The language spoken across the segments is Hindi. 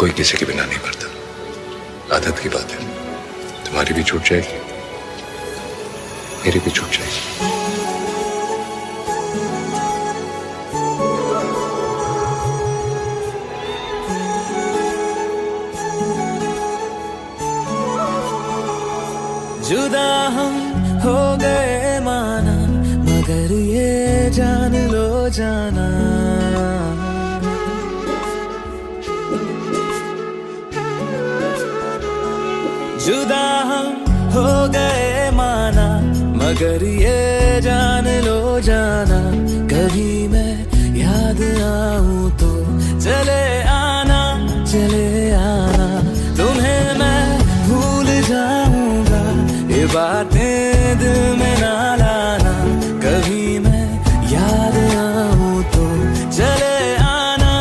कोई किसी के बिना नहीं मरता, आदत की बात है। तुम्हारी भी छूट जाएगी, मेरी भी छूट जाएगी। जुदा हम हो गए माना, मगर ये जान लो जाना, जुदा हम हो गए माना, मगर ये जान लो जाना, कभी मैं याद आऊं तो चले आना, चले आना, तुम्हें मैं भूल जाऊंगा, ये बातें दिल में ना लाना, कभी मैं याद आऊं तो चले आना,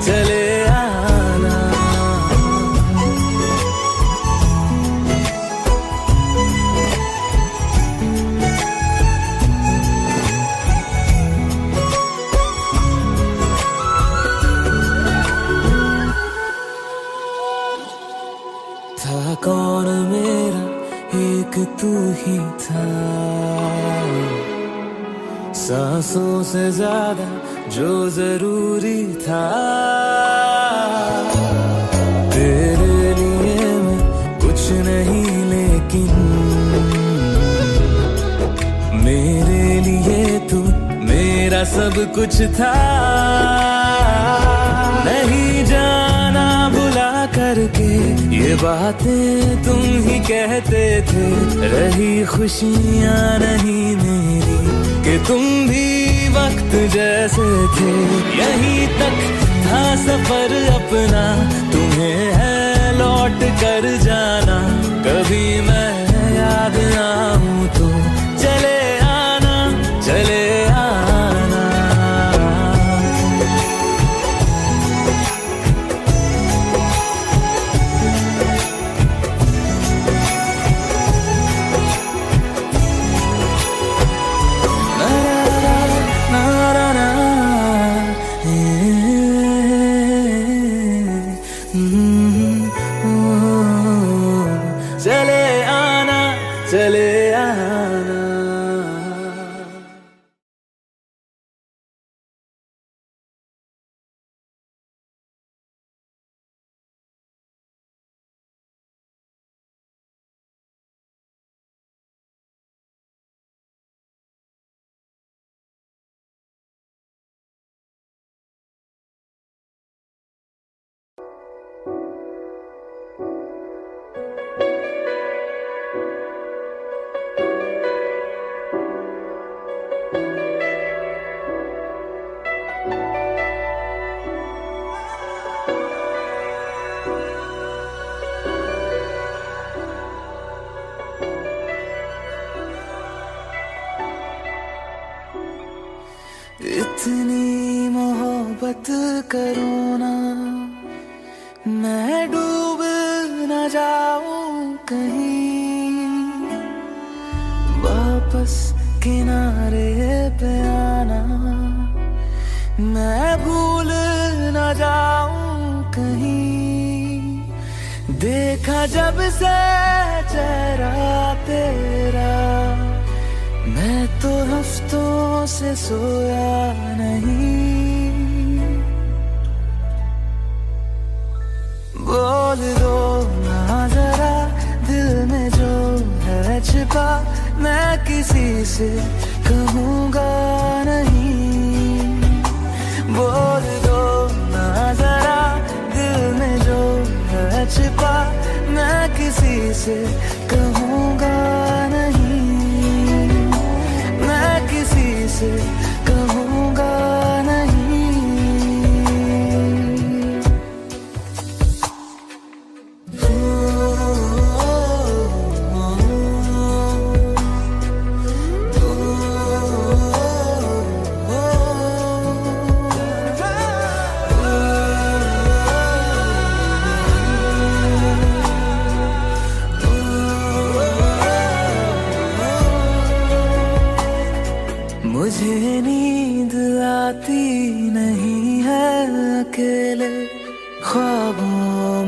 चले आना। था कौन मेरा एक तू ही था, सांसों से ज्यादा जो जरूरी था, तेरे लिए मैं कुछ नहीं लेकिन मेरे लिए तू मेरा सब कुछ था, नहीं जाना भुला करके ये बातें तुम ही कहते थे, रही खुशियाँ नहीं मेरी कि तुम भी वक्त जैसे थे, यहीं तक था सफर अपना, तुम्हें है लौट कर जाना, कभी मैं याद आऊं तो चले आना, चले आना। चले आना, चले आना। इतनी मोहब्बत करो ना, मैं डूब न जाऊं कहीं, वापस किनारे पे आना, मैं भूल न जाऊं कहीं, देखा जब से चेहरा तेरा, मैं तो हफ्तों से सोया नहीं, बोल दो ना जरा दिल में जो है छिपा, मैं किसी से कहूँगा नहीं, बोल दो ना जरा दिल में जो है छिपा, मैं किसी से कहूँगा नहीं, किसी से कहूँगा नहीं। मुझे नींद आती नहीं है अकेले ख्वाबों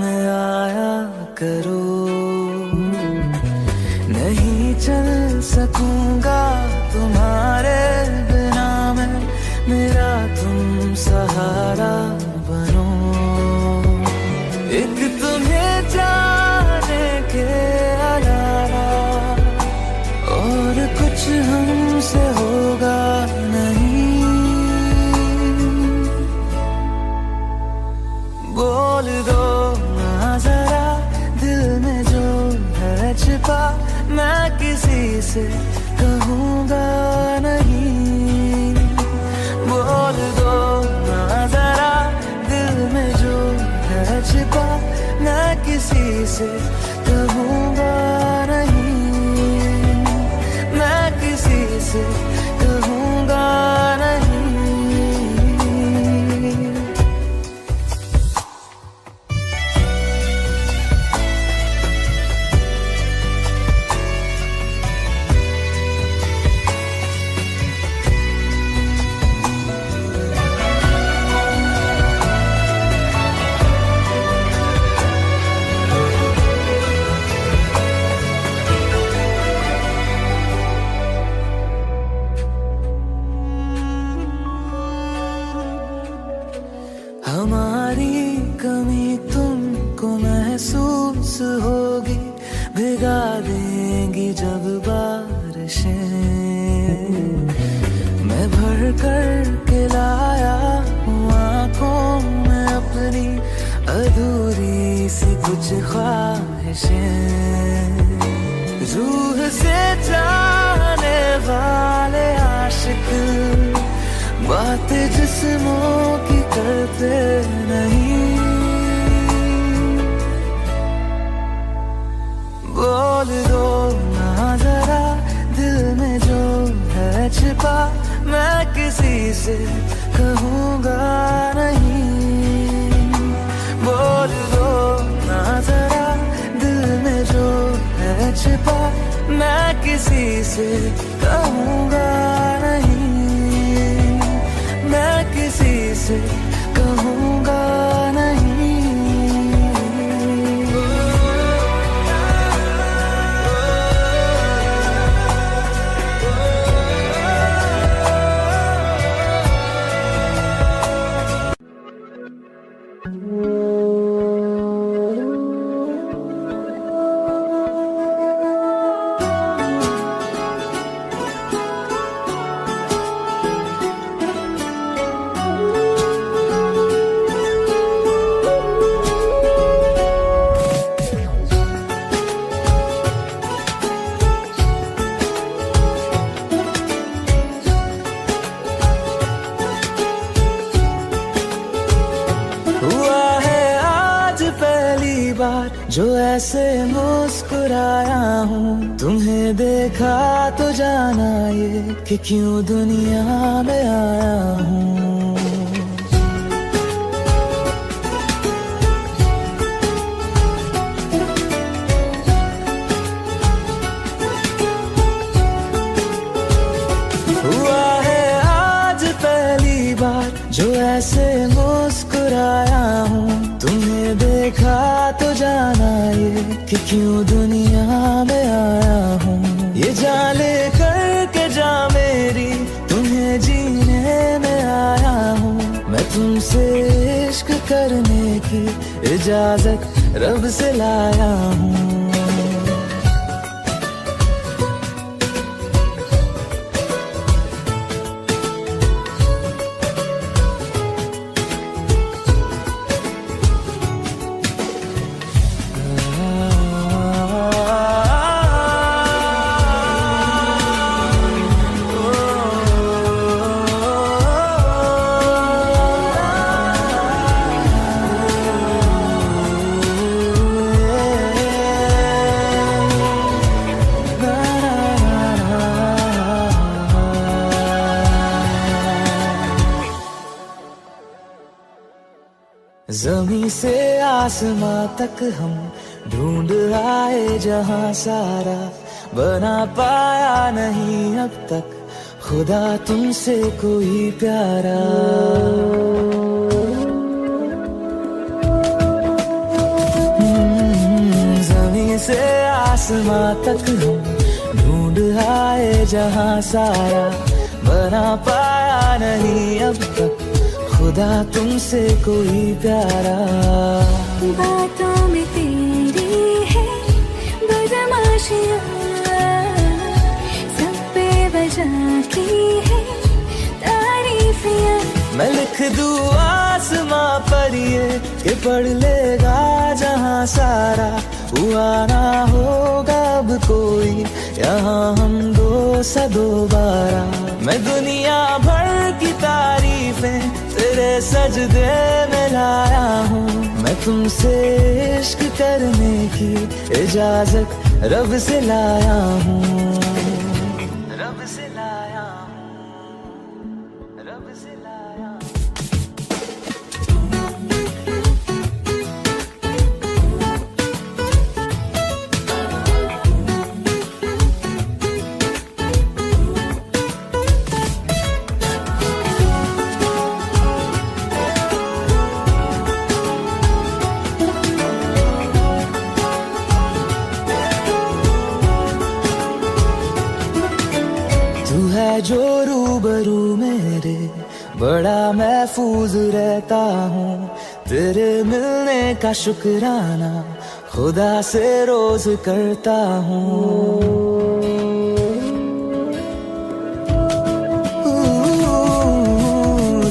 बोल दो ना जरा दिल में जो है छिपा, मैं किसी से कहूँगा नहीं। बोल दो ना जरा दिल में जो है छिपा, मैं किसी से कहूँगा नहीं, मैं किसी से कहूँगा नहीं। हमारी कमी तुमको महसूस होगी, भिगा देंगी जब बारिशें। मैं भर कर के लाया हूँ आँखों में अपनी अधूरी सी कुछ ख्वाहिशें। रूह से जाने वाले आशिक बातें जिस्मों की करते नहीं। बोल दो ना जरा दिल में जो है छिपा, मैं किसी से कहूँगा नहीं। बोल दो ना जरा दिल में जो है छिपा, मैं किसी से कहूँगा नहीं, मैं किसी से कहूँगा नहीं। हुआ है आज पहली बार जो ऐसे मुस्कुराया हूँ, तुम्हें देखा तो जाना ये कि क्यों दुनिया में आया हूँ। हुआ है आज पहली बार जो ऐसे मुस्कुराया हूँ, तुम्हें देखा तो जाना ये कि क्यों दुनिया में आया हूँ। ये जान ले करके जा मेरी तुम्हें जीने में आया हूँ, मैं तुमसे इश्क करने की इजाजत रब से लाया हूँ। ज़मीं से आसमां तक हम ढूंढ आए जहां सारा, बना पाया नहीं अब तक खुदा तुमसे कोई प्यारा। ज़मीं से आसमां तक हम ढूंढ आए जहां सारा, बना पाया नहीं अब तक खुदा तुमसे कोई प्यारा। बातों में तेरी है बदमाशियाँ, सब पे वजह की है तारीफियाँ। मैं लिख दूँ आसमां कलमा पर ये कि पढ़ लेगा जहां सारा, हुआ ना होगा अब कोई यहाँ हम दो सा दोबारा। मैं दुनिया भर की तारीफें तेरे सजदे में लाया हूँ, मैं तुमसे इश्क करने की इजाजत रब से लाया हूँ, रब से लाया हूँ, रब से लाया हूँ। तू है जो रूबरू मेरे, बड़ा महफूज रहता हूँ, तेरे मिलने का शुक्राना खुदा से रोज करता हूँ।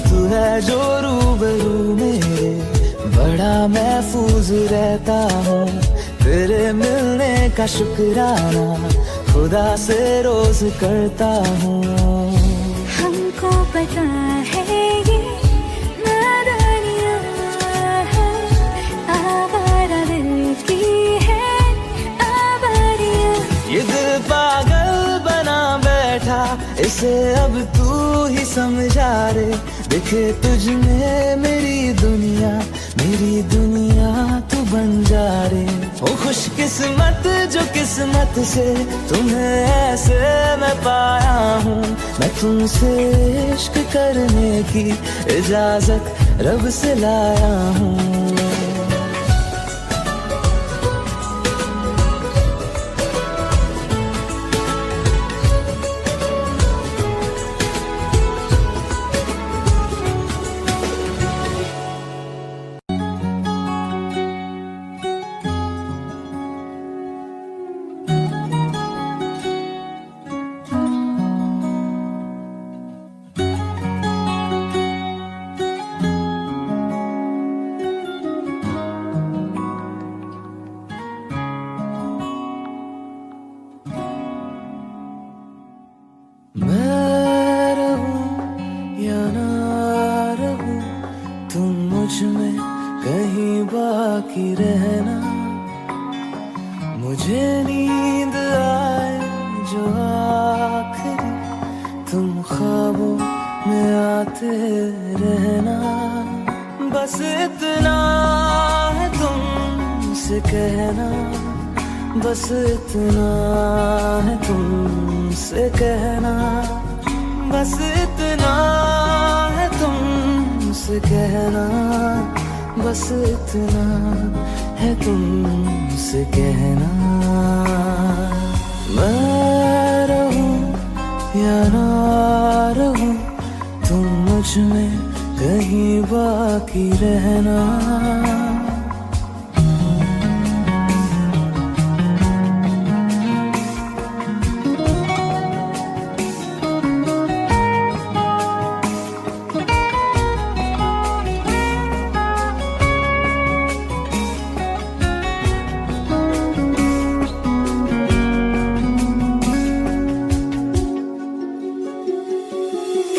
तू है जो रूबरू मेरे, बड़ा महफूज रहता हूँ, तेरे मिलने का शुक्राना खुदा से रोज करता हूँ। हमको पता है ये नादानियाँ है, आवारा दिल की है आवारियाँ। ये दिल पागल बना बैठा, इसे अब तू ही समझा रे, दिखे तुझ में मेरी दुनिया तू बन जा रे। ओ खुशकिस्मत जो किस्मत से तुम्हें ऐसे मैं पाया हूँ, मैं तुमसे इश्क करने की इजाजत रब से लाया हूँ। मैं रहूं या ना रहूं, तुम मुझ में कहीं बाकी रहना। मुझे नींद आए जो आखिरी, तुम ख्वाबों में आते रहना। बस इतना है तुमसे कहना, बस इतना है तुमसे कहना, बस इतना है तुमसे कहना, बस इतना है तुमसे कहना। मैं रहूं या ना रहूं, तुम मुझ में कहीं बाकी रहना।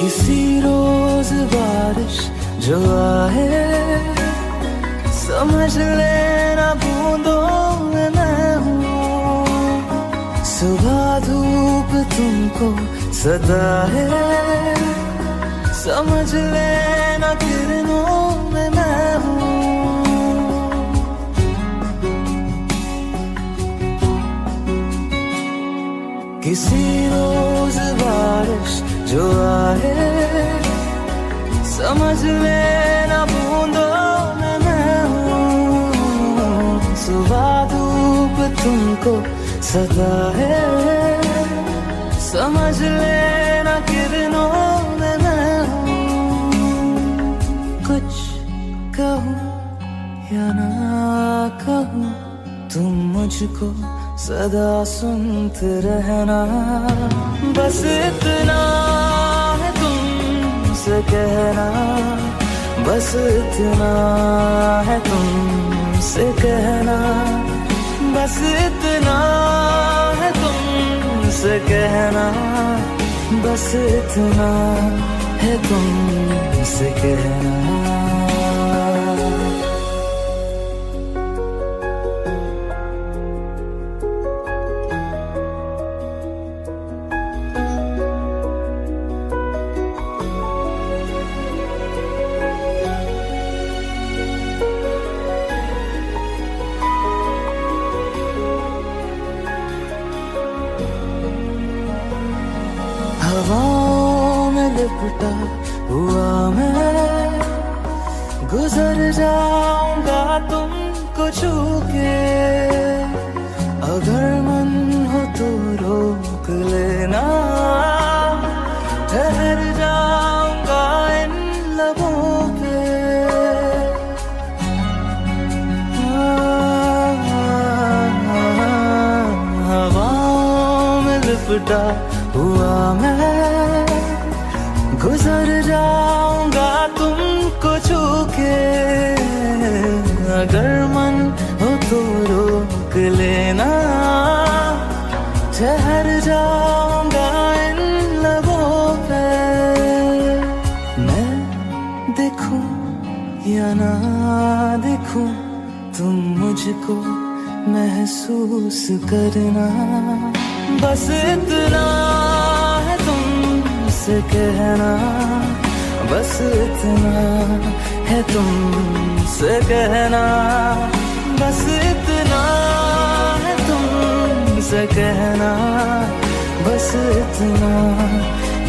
किसी रोज बारिश जो आए, समझ लेना बूंदों में मैं हूँ। सुबह धूप तुमको सदा है, समझ लेना किरणों में मैं हूँ। किसी रोज बारिश जो आए, समझ लेना बूंदों में मैं हूँ। सुबह धूप तुमको सदा है, समझ लेना किरणों में मैं हूँ। कुछ कहूँ या ना कहूँ, तुम मुझको सदा सुनते रहना। बस इतना है तुमसे कहना, बस इतना है तुमसे कहना, बस इतना है तुमसे कहना, बस इतना है तुमसे कहना। हवाओं में लिपटा हुआ मैं गुजर जाऊंगा तुमको छू के, अगर मन हो तो रोक लेना, ठहर जाऊंगा इन लबों पे। हवाओं में लिपटा हुआ मैं गुजर जाऊंगा तुमको छू के, अगर मन हो तो रोक लेना, ठहर जाऊंगा इन लबों पे। मैं देखूं या ना देखूं तुम मुझको महसूस करना, बस इतना है तुमसे कहना, बस इतना है तुमसे कहना, बस इतना है तुमसे कहना, बस इतना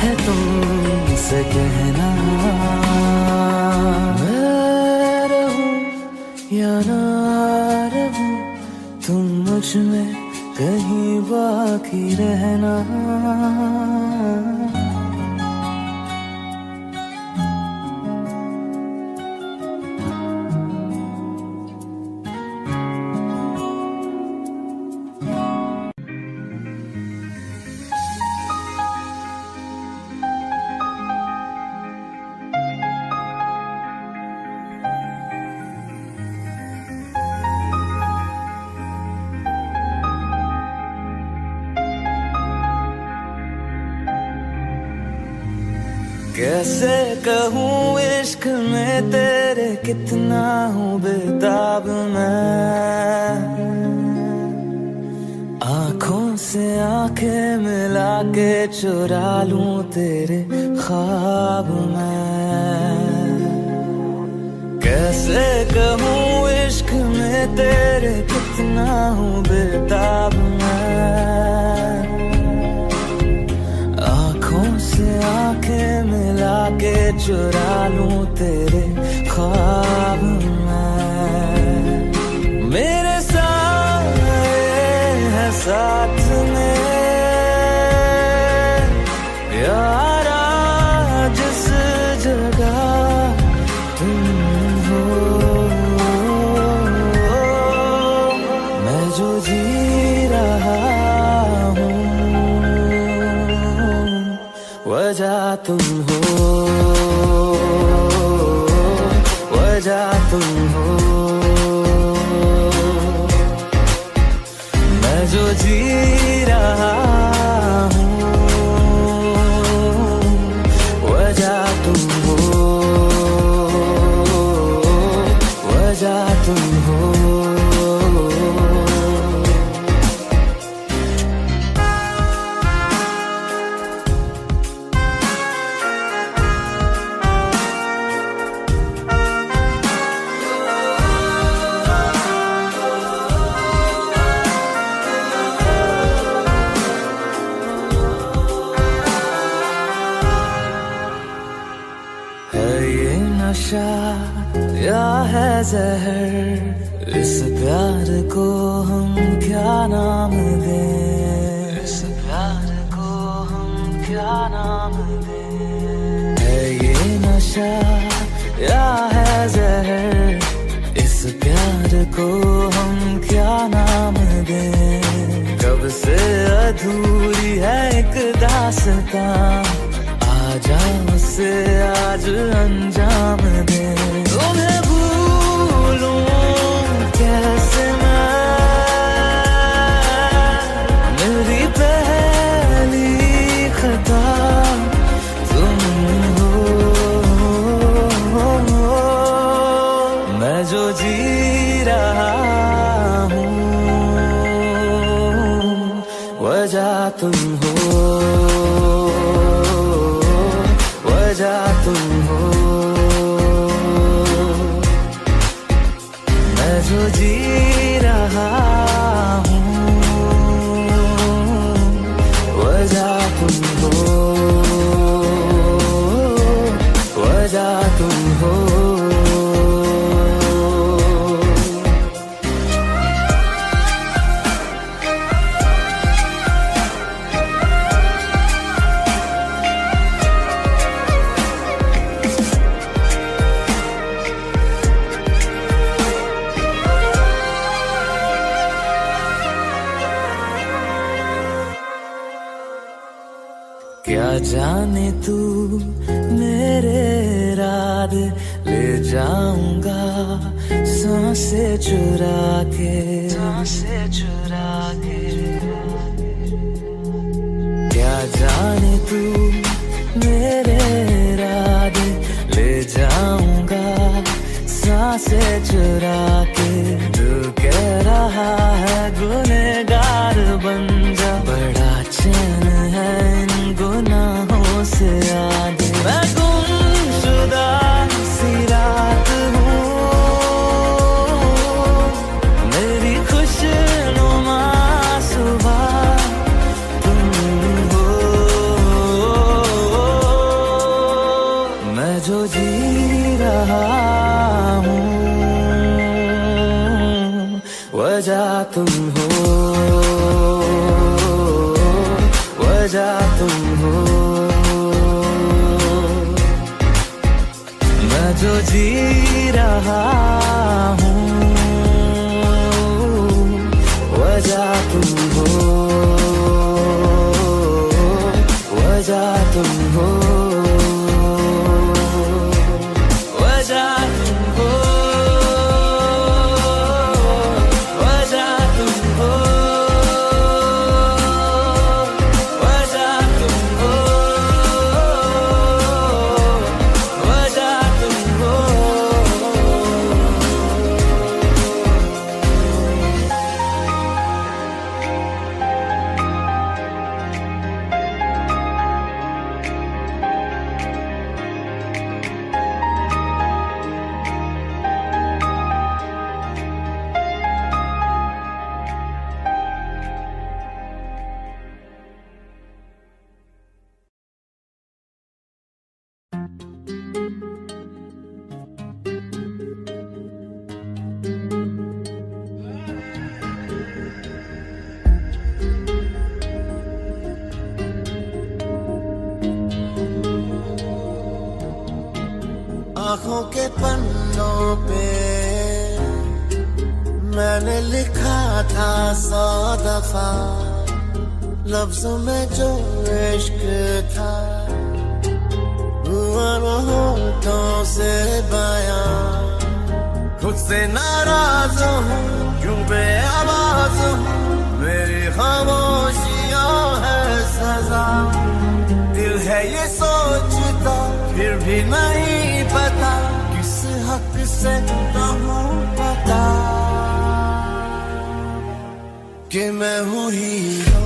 है तुमसे कहना। मैं रहूं या ना रहूं तुम मुझ में कहीं बाकी रहना। कैसे कहूँ इश्क में तेरे कितना हूँ बेताब मैं, आँखों से आंखें मिला के चुरा लूं तेरे ख्वाब मैं। कैसे कहूँ इश्क में तेरे कितना हूँ बेताब मैं, आँखों से आंखें मिला के चुरा लूं तेरे ख्वाब मैं। मेरे साए हैं साथ में यारा जिस जगह तुम हो, मैं जो जी रहा हूँ वजह तुम हो, वजह तुम हो, मैं जो जी रहा हूँ वजह तुम हो, वजह तुम हो। नशा या है जहर, इस प्यार को हम क्या नाम दें, इस प्यार को हम क्या नाम दें। है ये नशा या है जहर, इस प्यार को हम क्या नाम दें। कब से अधूरी है एक दास्तां, आजा उसे आज अंजाम दे। तुम्हें भूलूं कैसे मैं, मेरी पहली खता तुम हो। मैं जो जी रहा हूँ वजह तुम हो, वजह तुम हो। मैं जो जी रहा हूँ वजह तुम हो, वजह तुम हो। क्या जाने तू मेरे रात ले जाऊंगा सांसें चुरा के, सांसें चुरा के। क्या जाने तू मेरे रात ले जाऊंगा सांसें चुरा के। तू कह रहा है गुनहगार बन जा, बड़ा चैन है गुनाहों से आगे। मैं गुमशुदा सी रात हूँ, मेरी खुशनुमा सुबह तुम हो। मैं जो जी रहा हूँ वजह तुम हो, वजह तुम हो। मैं जो जी रहा हूँ वजह तुम हो, वजह तुम हो, वजह तुम हो, वजह तुम हो। आँखों के पन्नों पे मैंने लिखा था 100 दफा, लफ्जों में जो इश्क था हुआ वो होठों से बयां। खुद से नाराज हूँ क्यों बेआवाज हूँ, मेरी खामोशियाँ है सजा। दिल है ये सोचता फिर भी नहीं पता, किस हक से कहूँ पता कि मैं हूँ हीरो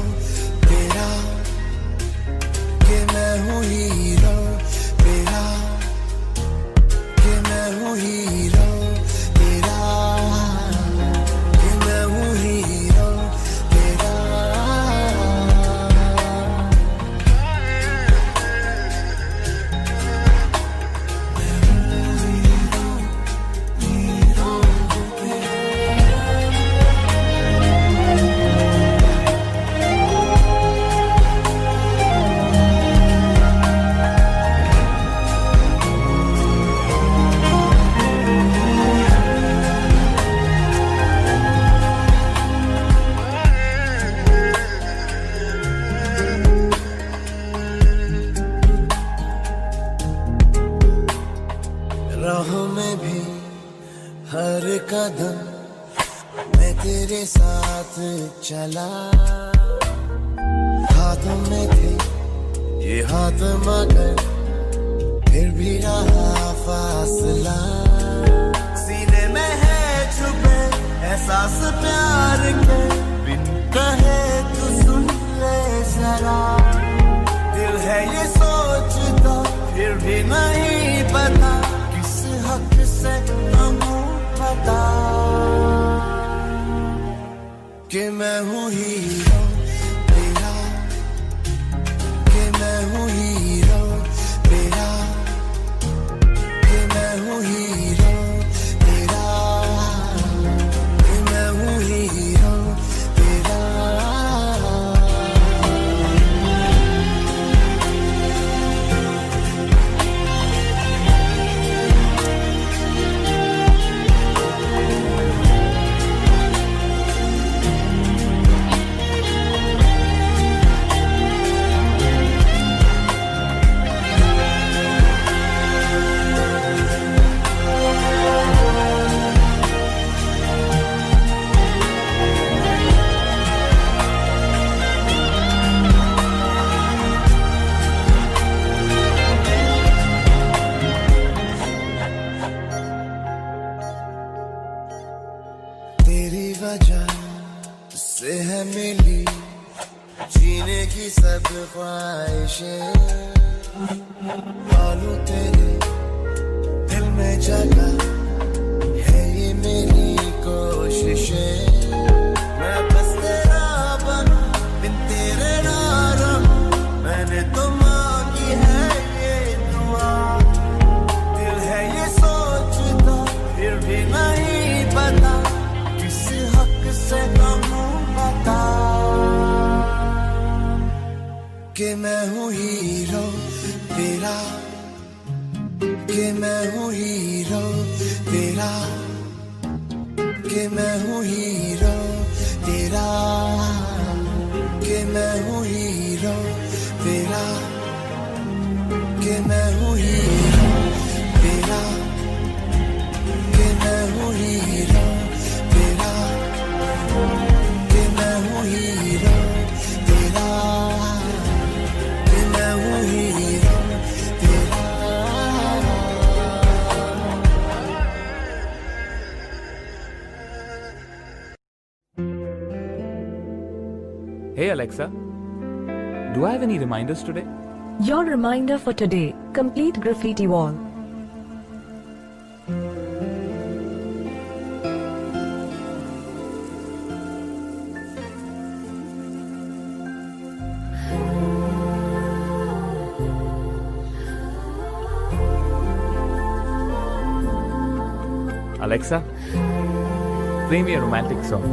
तेरा, कि मैं हूँ हीरो तेरा, कि मैं हूँ हीरो तेरा, कि मैं हूँ हीरो तेरा। मैं तेरे साथ चला, हाथों में थे ये हाथ मगर फिर भी रहा फासला। सीने में है छुपे एहसास प्यार के, बिन कहे तू सुन ले जरा। दिल है ये सोचता फिर भी नहीं पता, किस हक से कहूँ पता कि मैं हूँ हीरो तेरा, कि मैं हूँ हीरो तेरा, कि मैं हूँ हीरो तेरा, कि मैं हूँ हीरो तेरा। तेरी वजह से है मिली जीने की सब ख्वाहिशें, पालू तेरे दिल में जगह है ये मेरी कोशिशें। मैं बस तेरा बनूं बिन तेरे ना रहूं, मैंने तो मांगी है ये दुआ। दिल है ये सोचता फिर भी नहीं पता, किस हक से कहूँ बता कि मैं हूँ हीरो तेरा, कि मैं हूँ हीरो तेरा, कि मैं हूँ हीरो तेरा, कि मैं हूँ हीरो तेरा, कि मैं हूँ हीरो तेरा, कि मैं हूँ हीरो तेरा, कि मैं हूँ हीरो तेरा, कि मैं हूँ हीरो तेरा। Hey Alexa, do I have any reminders today? Your reminder for today, complete graffiti wall. Alexa, play me a romantic song.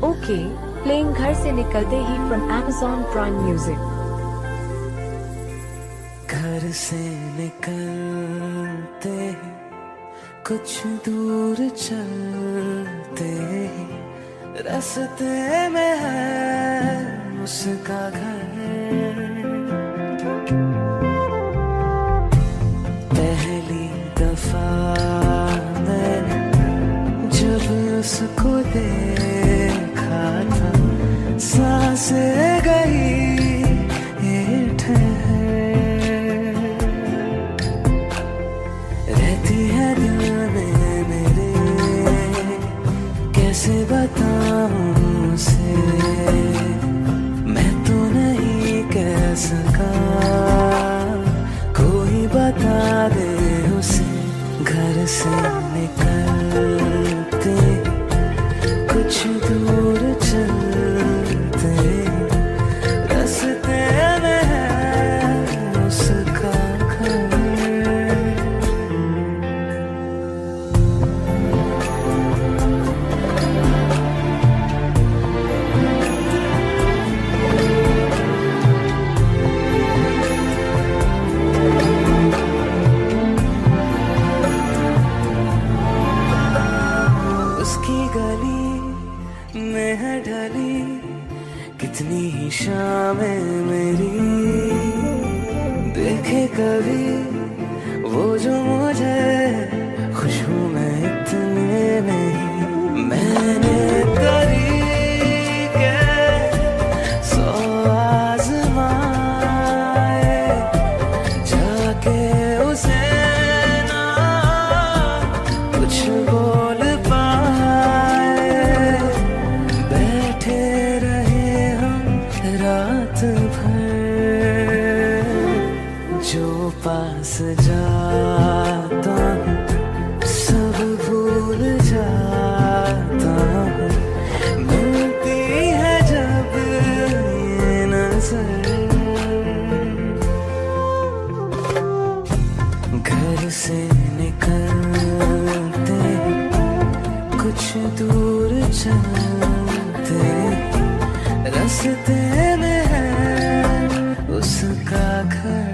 Okay, playing घर से निकलते ही from Amazon Prime Music. घर से निकलते ही कुछ दूर चलते ही रास्ते में है उसका घर। पहली दफा मैंने जब उसको देखा था, सांसें गई ये ठहर, रहती है दिल में मेरे, कैसे बताऊं उसे, मैं तो नहीं कह सका, कोई बता दे उसे। घर से निकलते कुछ दूर चलते रास्ते में है उसका घर। उसकी गली में है ढली कितनी ही शामें मेरी, देखे कभी वो जो मुझे खुश हूँ मैं इतने में ही। मैंने दूर चलते रास्ते में है उसका घर।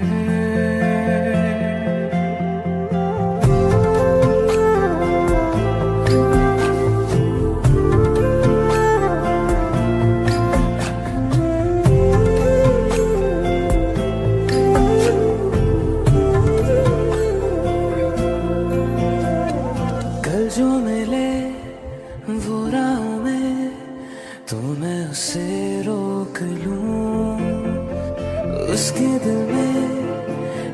कल जो मिले वो राहों में तो मैं उसे रोक लूं, उसके दिल में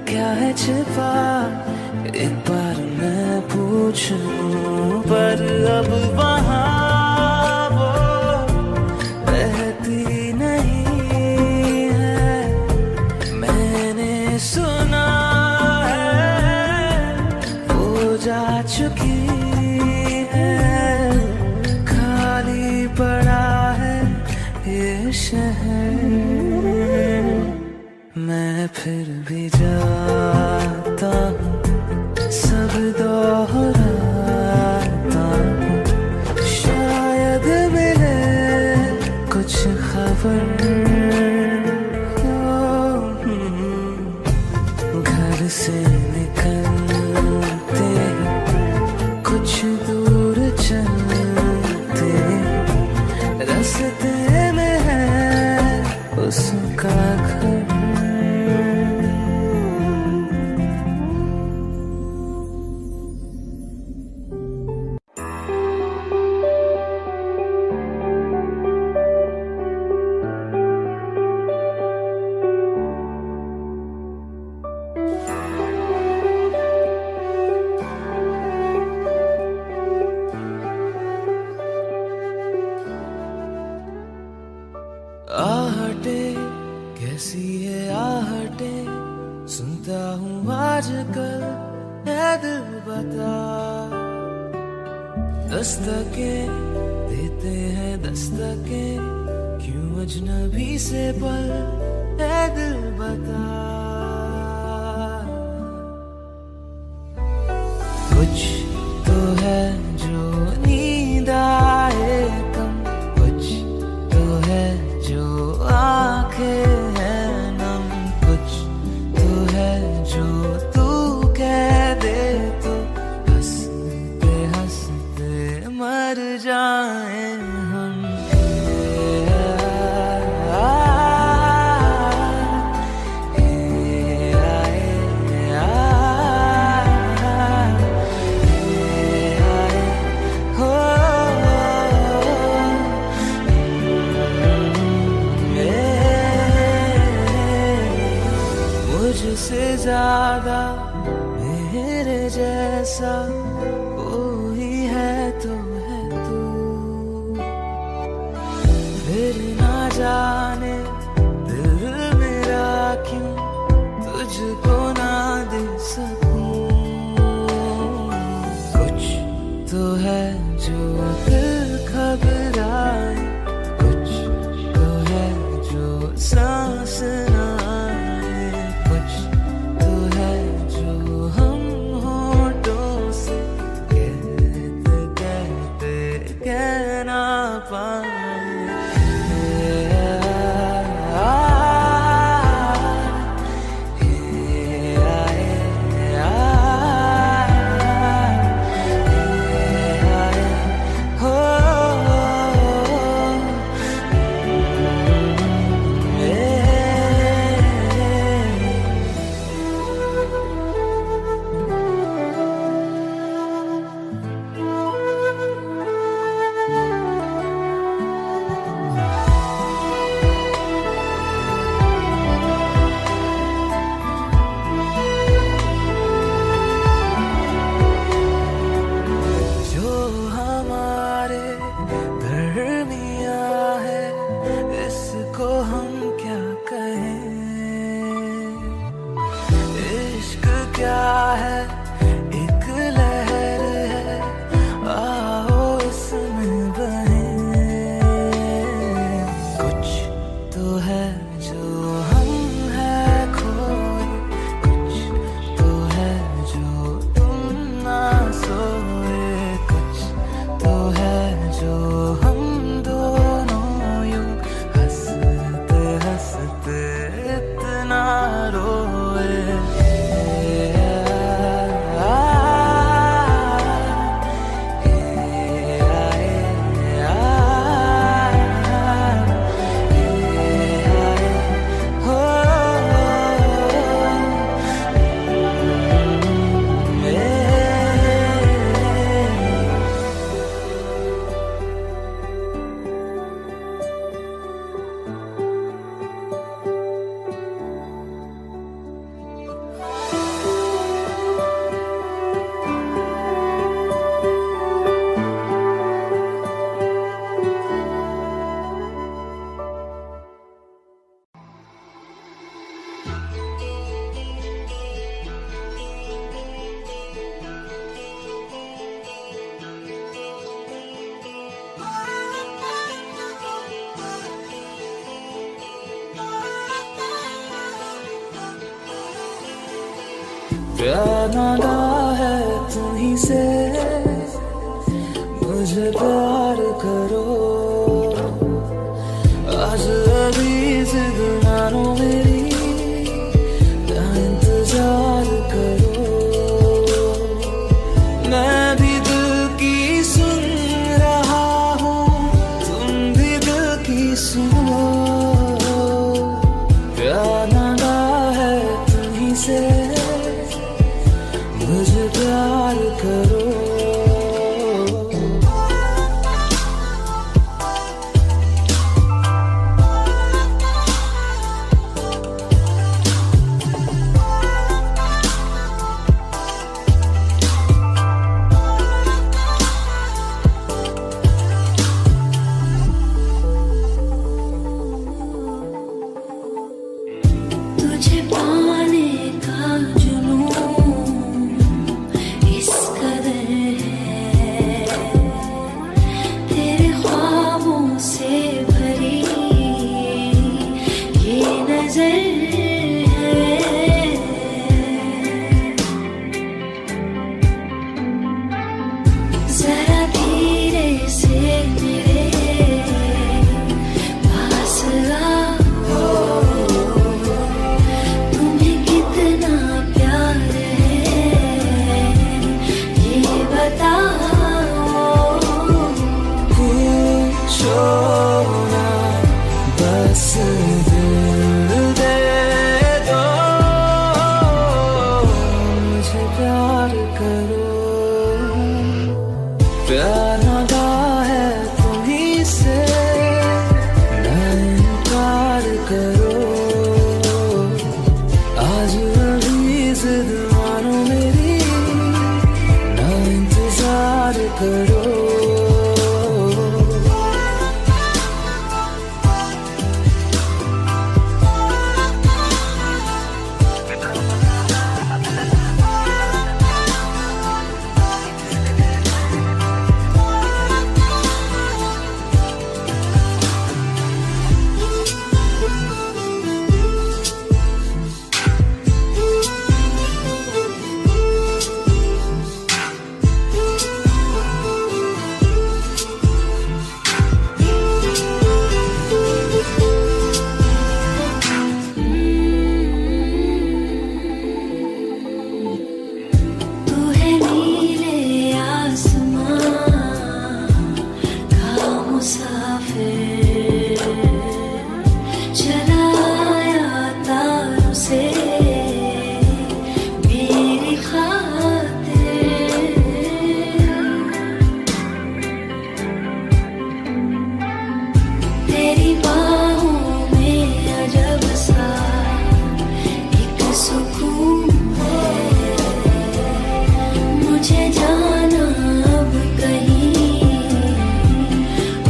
क्या है छिपा एक बार मैं पूछ लूं। पर अब वहाँ वो रहती नहीं है, मैंने सुना है वो जा चुकी है। खाली पड़ा है ये शहर, मैं फिर भी जाता हूँ, सब दोहराता हूँ। शायद मिले कुछ खबर, घर से निकलते कुछ दूर चलते रास्ते में है उसका घर। आहटे कैसी है आहटे सुनता हूँ आजकल, ऐ दिल बता। दस्तके देते हैं दस्तके क्यों अजनबी से पल, ऐ दिल बता। कुछ तो है जो नींद आए कम, कुछ तो है जो आंखें हैं नम, कुछ तो है जो तू कह दे तो हंसते हंसते मर जाए हम। मुझसे ज्यादा मेरे जैसा कोई है तो है तू, फिर ना जाने दिल मेरा क्यों तुझको ना दे सकूं। कुछ तो है जो दिल घबराए, कुछ तो है जो सांस ना आए, कुछ तो है जो हम होठों से कहते कहते कह ना पाए। प्यार मांगा है तुम्हीं से, मुझे प्यार करो। आज अभी जिद मानो मेरी, क्या इंतजार करो। मैं भी दिल की सुन रहा हूँ, तुम भी दिल की सुनो। प्यार मांगा है तुम्हीं से, मुझे प्यार करो। तुझे पाने का जुनून इस कदर है, तेरे ख्वाबों से भरी ये नजर है। जरा धीरे से मेरे पास आओ, तुम्हें कितना प्यार है ये बताओ। पूछो ना बस दिल दे दो, मुझे प्यार करो। प्यार मांगा है तुम्हीं से, ना इनकार करो। आज अभी जिद मानो मेरी, ना इंतजार करो। तू है नीले आसमां का मुसाफिर, चला आया तारों से मेरी खातिर। तेरी बाहों में अजब सा एक सुकून है, मुझे जाना अब कहीं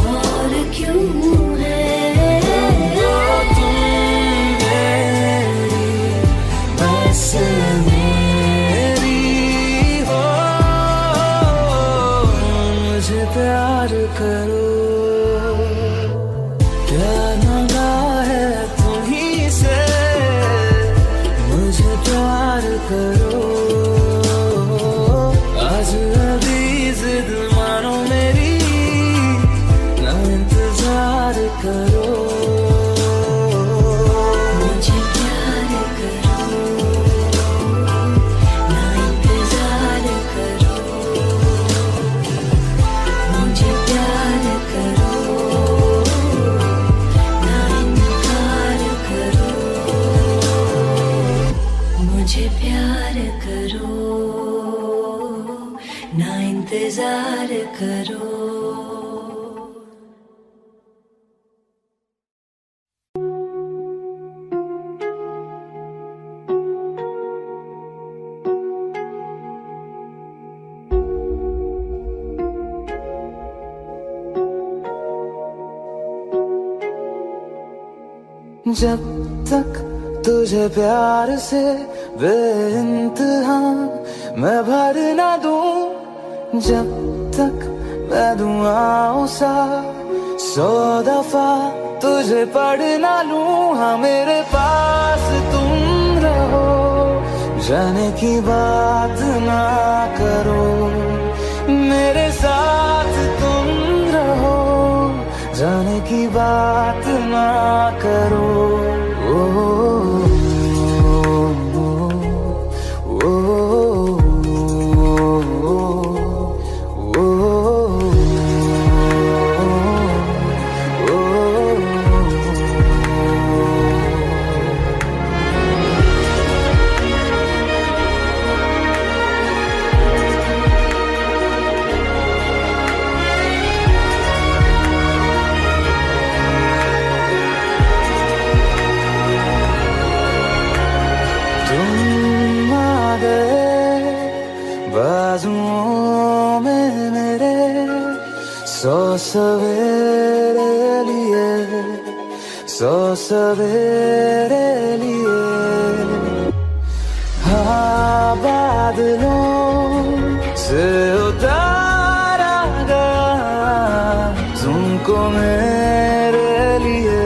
और क्यों है। तुम मेरी बस मेरी हो, मुझे प्यार करो। प्यार मांगा है तुम्हीं से, मुझे प्यार करो। आज अभी जिद मानो मेरी, ना इंतजार करो। मुझे प्यार करो, ना इंतजार करो। मुझे प्यार करो, ना इनकार करो। मुझे प्यार करो, ना इंतजार करो। जब तक तुझे प्यार से बेइंतहा मैं भर ना दूं, जब तक मैं दुआओं सा 100 दफा तुझे पढ़ ना लूं। हाँ मेरे पास तुम रहो, जाने की बात ना करो, मेरे साथ तुम रहो, जाने की बात ना करो। तुम आ गए बाजुओं में मेरे, 100 सवेरे लिए, 100 सवेरे लिए। हाँ, बादलों से उतारा गया तुमको मेरे लिए,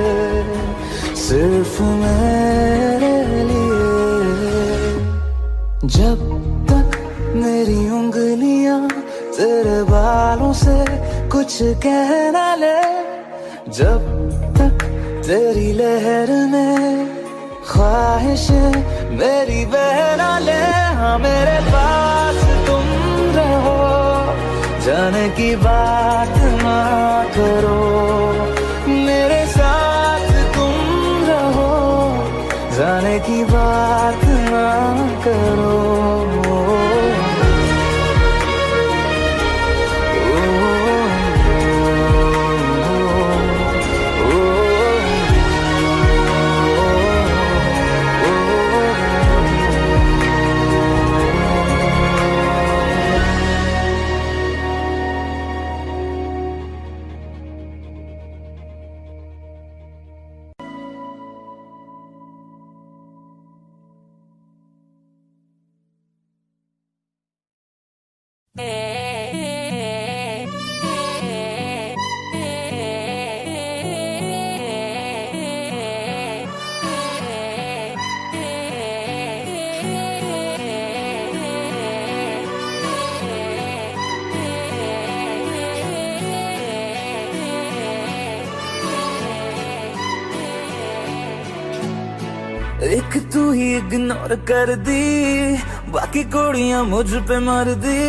सिर्फ मेरे लिए। जब तक मेरी उंगलियां तेरे बालों से कुछ कह ना ले, जब तक तेरी लहर में ख्वाहिशें मेरी बह ना ले। हाँ, मेरे पास तुम रहो, जाने की बात ना करो, मेरे साथ तुम रहो, जाने की बात ना करो। एक तू ही इग्नोर कर दी, बाकी कुड़ियां मुझ पे मर दी।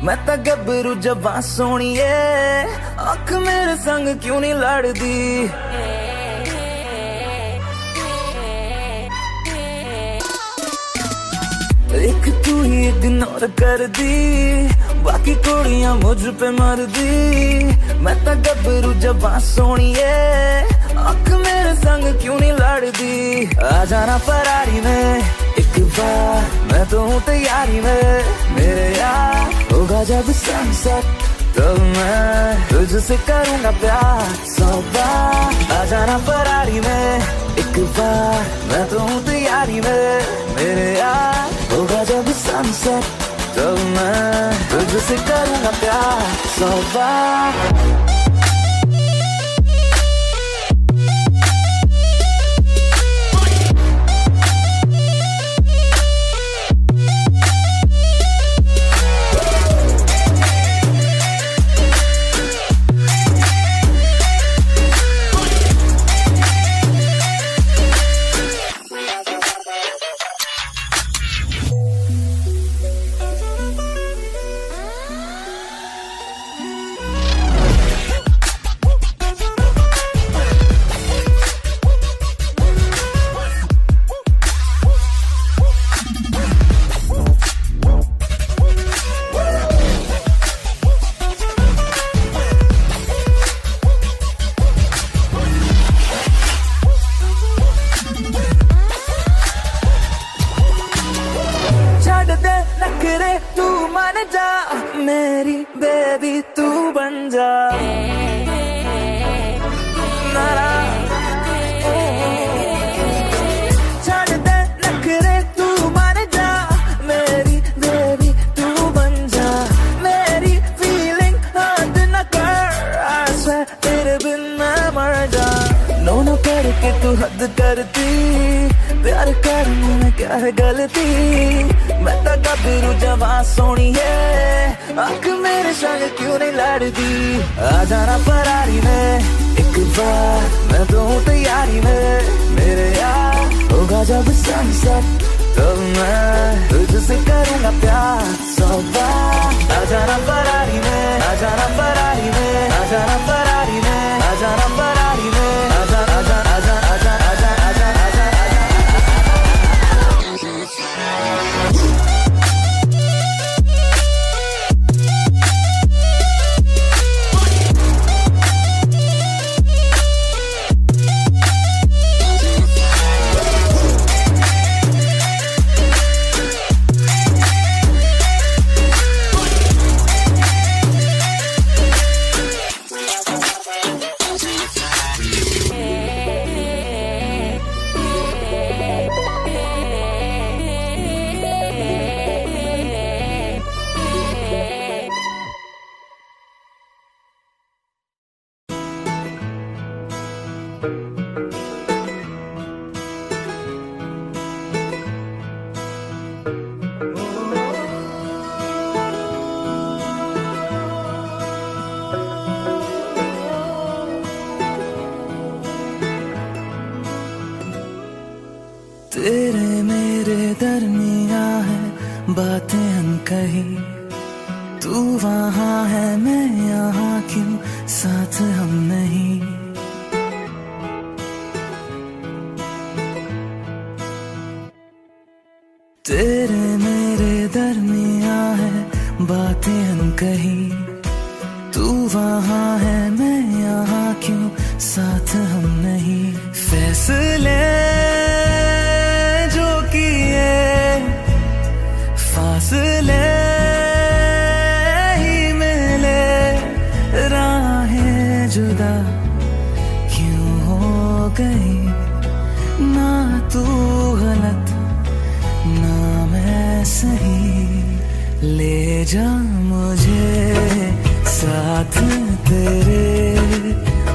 मैं तो गबरू जबां सोनिए, अख मेरे संग क्यों नहीं लड़दी। एक तू ही इग्नोर कर दी, बाकी कुड़ियां मुझ पे मर दी। मैं तो गबरू जबां सोनिए, अख मेरे संग क्यों नहीं लड़दी। आ जाना फरारी में एक बार, मैं तो हूँ तैयारी में मेरे यार। होगा जब सनसेट तब मैं तुझसे करूँगा प्यार 100 बार। आ जाना फरारी में एक बार, मैं तो हूँ तैयारी में मेरे यार। होगा जब सनसेट तब मैं तुझसे करूँगा प्यार 100 बार। तू मान जा मेरी बेबी, तू बन जा नारा। छड़ दे नखरे, तू मान जा मेरी बेबी, तू बन जा। मेरी फीलिंग हद न कर, ऐसे तेरे बिन मैं मर जा। है गलती मैं तो गबरू जवा सोनी है आंख मेरे संग क्यों नहीं लड़ती आ जाना फरारी में एक बार मैं तो हूँ तैयारी में मेरे यार होगा जब सनसेट तो मैं तुझसे करूँगा प्यार 100 बार आ जाना फरारी में आ जाना फरारी में आ जाना फरारी में आ जाना फरारी में आ जा आ जा आ जा आ जा आ जा आ जा आ जा तेरे मेरे दरमिया है बातें अनकही तू वहाँ है मैं यहाँ क्यों साथ हम नहीं तेरे मेरे दरमिया है बातें अनकही तू वहाँ है मैं यहाँ क्यों साथ हम नहीं फैसले फासले ही मिले राहें जुदा क्यों हो गई ना तू गलत ना मैं सही ले जा मुझे साथ तेरे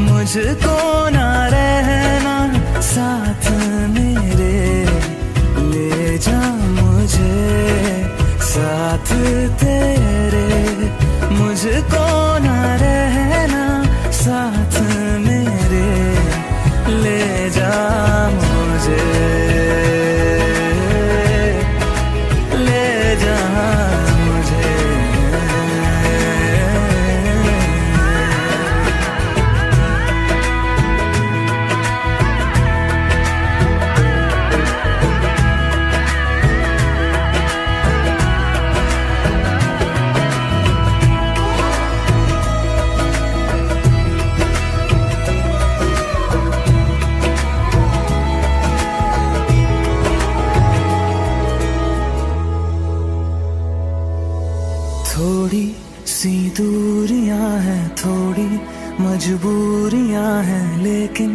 मुझको ना रहना साथ मेरे ले जा मुझे साथ तेरे मुझको ना रहना साथ मेरे ले जा मुझे ले जा मुझे थोड़ी सी दूरियां हैं थोड़ी मजबूरियां हैं लेकिन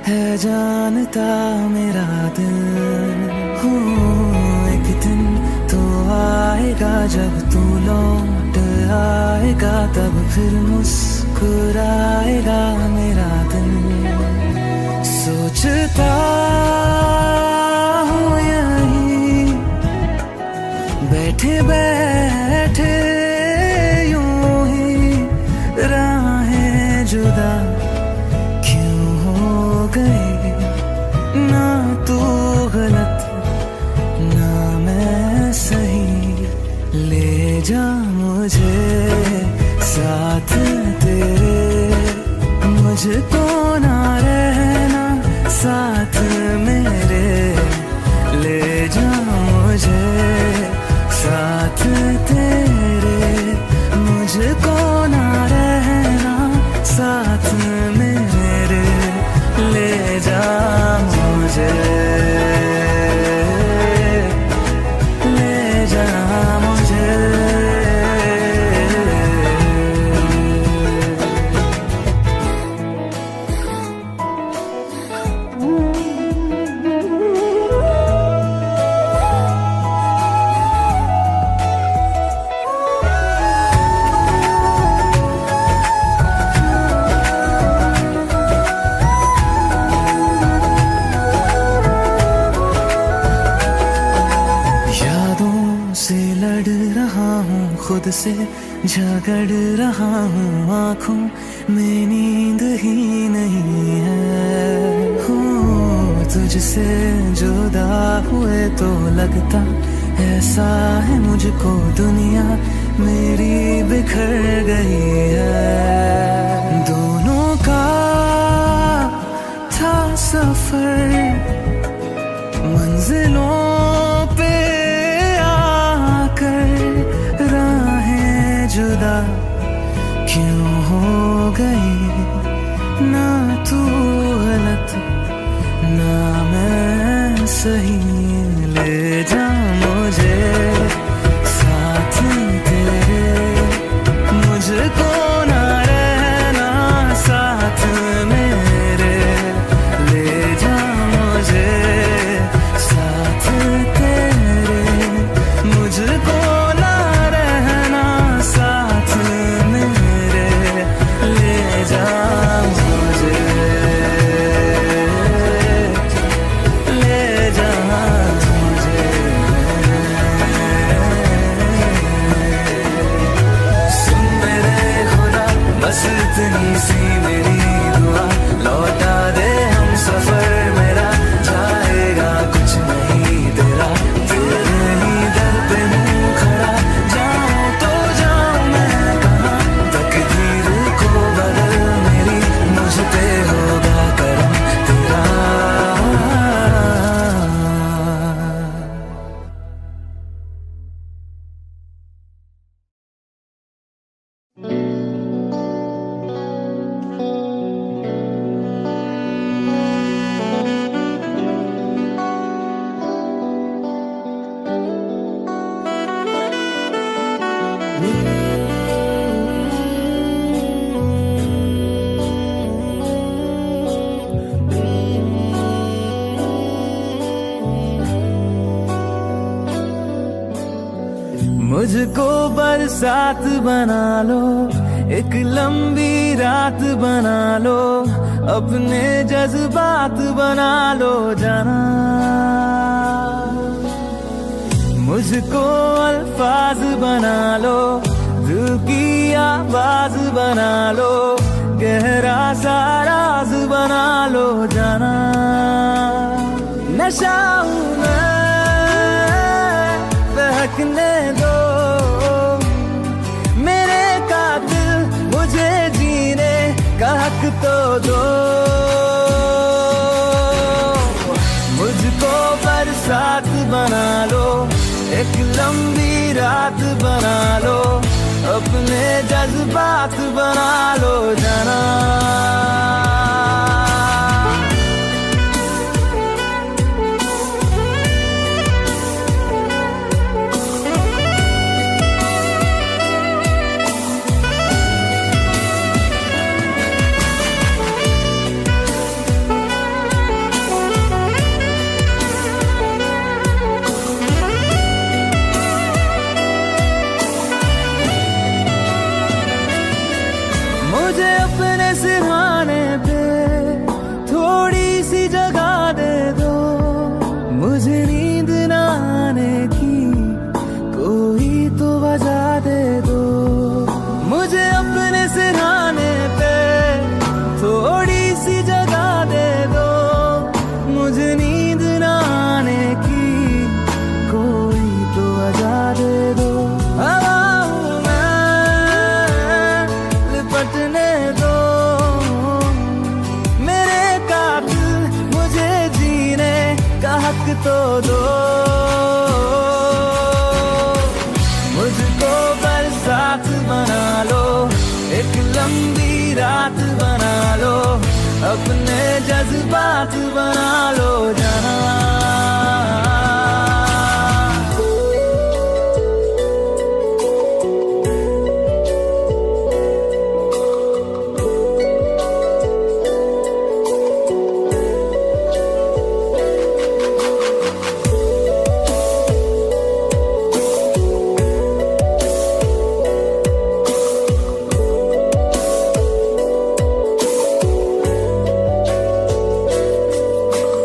है जानता मेरा दिल हो एक दिन तो आएगा जब तू लौट आएगा तब फिर मुस्कुराएगा मेरा दिल सोचता हूँ यहीं बैठे बैठे जुदा क्यों हो गई ना तू गलत ना मैं सही ले जा मुझे साथ तेरे मुझको ना रहना साथ मेरे ले जा मुझे साथ तेरे मुझको ना रहना साथ मेरे ले जा मुझे ले जा मुझे रहा हूँ खुद से, झगड़ रहा हूँ आँखों में नींद ही नहीं है। हो तुझसे जुदा हुए तो लगता ऐसा है मुझको दुनिया मेरी बिखर गई है। दोनों का था सफर, मंजिलों पे आकर राहें जुदा क्यों हो गई। ना तू गलत ना मैं सही, ले जा मुझे साथ तेरे, मुझको ना रहना साथ मेरे। ले जा मुझे साथ तेरे, मुझको ना रहना साथ मेरे। ले जा मुझे, ले जा मुझे। सुन मेरे खुदा बस इतनी सी मेरी दुआ, लौटा दे हम सफर मेरा, जाएगा कुछ नहीं तेरा। तेरे ही दर पे हूँ खड़ा, जाऊँ तो जाऊँ मैं कहाँ। तकदीर को बदल मेरी, मुझ पे होगा करम तेरा। मुझको बरसात बना लो, एक लंबी रात बना लो, अपने जज्बात बना लो जाना। मुझको अल्फाज बना लो, दिल की आवाज बना लो, गहरा सा राज बना लो जाना। नशा हूँ मैं, बहकने दो मेरे कातिल, मुझे जीने का हक तो दो। मुझको बरसात बना लो, एक लंबी रात बना लो, अपने जज्बात बना लो जाना। मुझे अपने सिरहाने पे थोड़ी सी जगह दे दो, मुझे नींद न आने की कोई तो वजह दे दो। मुझे अपने सिरहाने पे थोड़ी सी जगह दे दो, मुझे नींद न आने की कोई तो वजह दे दो। हवा हूँ मैं, लिपटने दो मेरे कातिल, मुझे जीने का हक तो दो। मुझको बरसात बना लो, एक लंबी रात बना लो, अपने जज्बात बना लो जाना।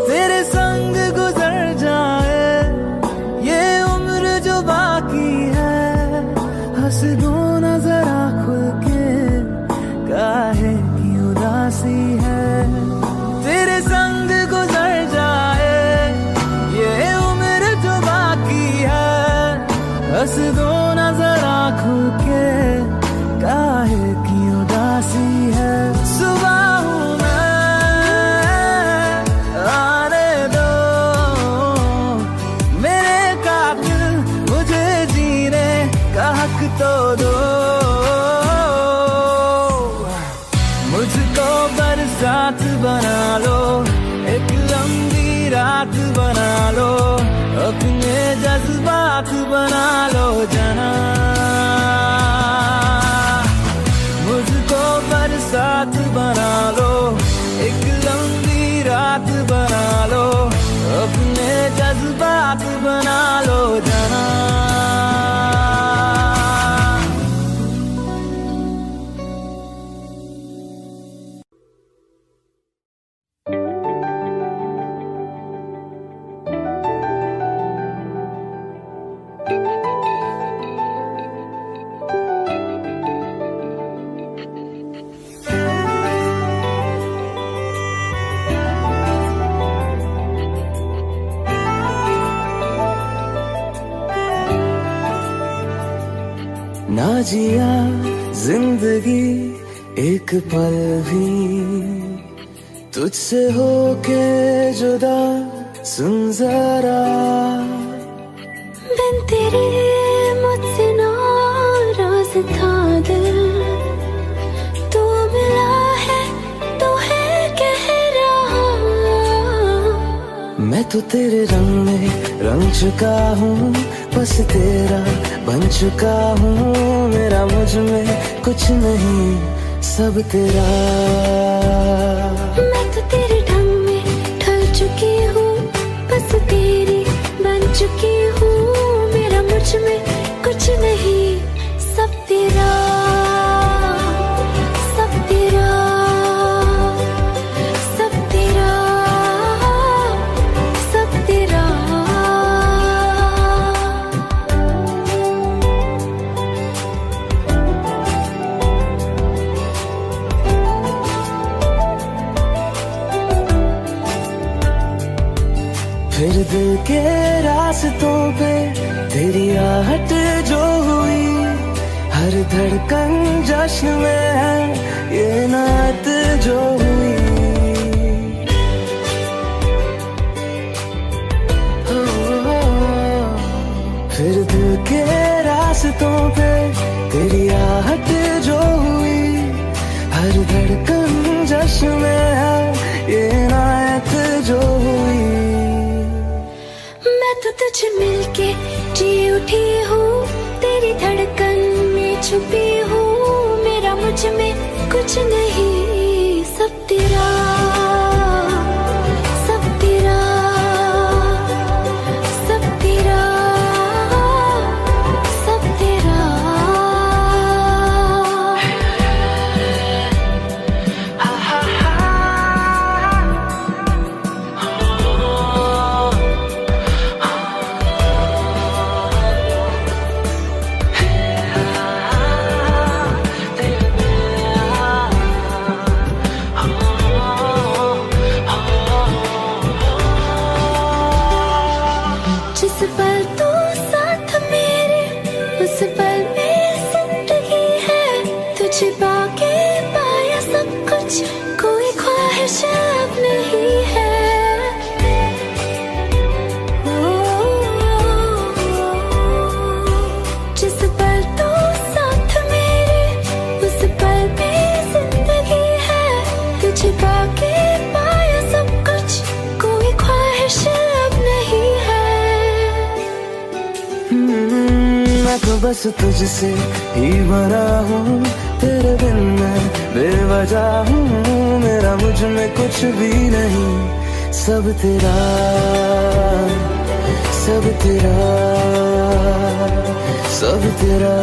तेरे संग हंस दो ना जरा खुल के, काहे की उदासी है। तेरे संग गुजर जाए ये उम्र जो बाकी है, हंस दो ना जरा खुल के, काहे की उदासी है। सुबह हूँ मैं, आने दो मेरे कातिल, मुझे जीने का हक तो दो। मुझको बरसात बना लो, एक लंबी रात बना लो, अपने जज्बात बना लो जना। मुझको बरसात बना लो, एक लंबी रात बना लो, अपने जज्बात बना लो जना। ना जिया जिंदगी एक पल भी तुझसे होके जुदा, सुन जरा बिन तेरे मुझसे नाराज था दिल, तू मिला है तो है कह रहा। मैं तो तेरे रंग में रंग चुका हूँ, बस तेरा बन चुका हूँ। मेरा मुझ में कुछ नहीं, सब तेरा। मैं तो तेरे ढंग में ढल चुकी हूँ, बस तेरी बन चुकी हूँ। मेरा मुझ में कुछ नहीं, सब तेरा, सब तेरा, सब तेरा, सब तेरा। फिर दिल के रास्तों पे तेरी आहट जो हुई, हर धड़कन जश्न में है ये नात जो हुई। फिर दिल के रास्तों पे तेरी आहट जो हुई, हर धड़कन जश्न में है ये नात जो हुई। मैं तो तुझे मिलके जी उठी हूँ, तेरी धड़कन में छुपी हूँ। मेरा मुझ में कुछ नहीं, सब तेरा, सब तेरा, सब तेरा, सब तेरा। जिस पल तू साथ मेरे, उस पल में जिंदगी है। तुझे पाके पाया सब कुछ, कोई ख्वाहिश अब नहीं है। जिस पल तू साथ मेरे, उस पल में जिंदगी है। तुझे पाके पाया सब कुछ, कोई ख्वाहिश अब नहीं है। मैं तो बस तुझसे ही भरा हूँ, तेरे बिन मैं बेवजह हूँ। मेरा मुझ में कुछ भी नहीं, सब तेरा, सब तेरा, सब तेरा,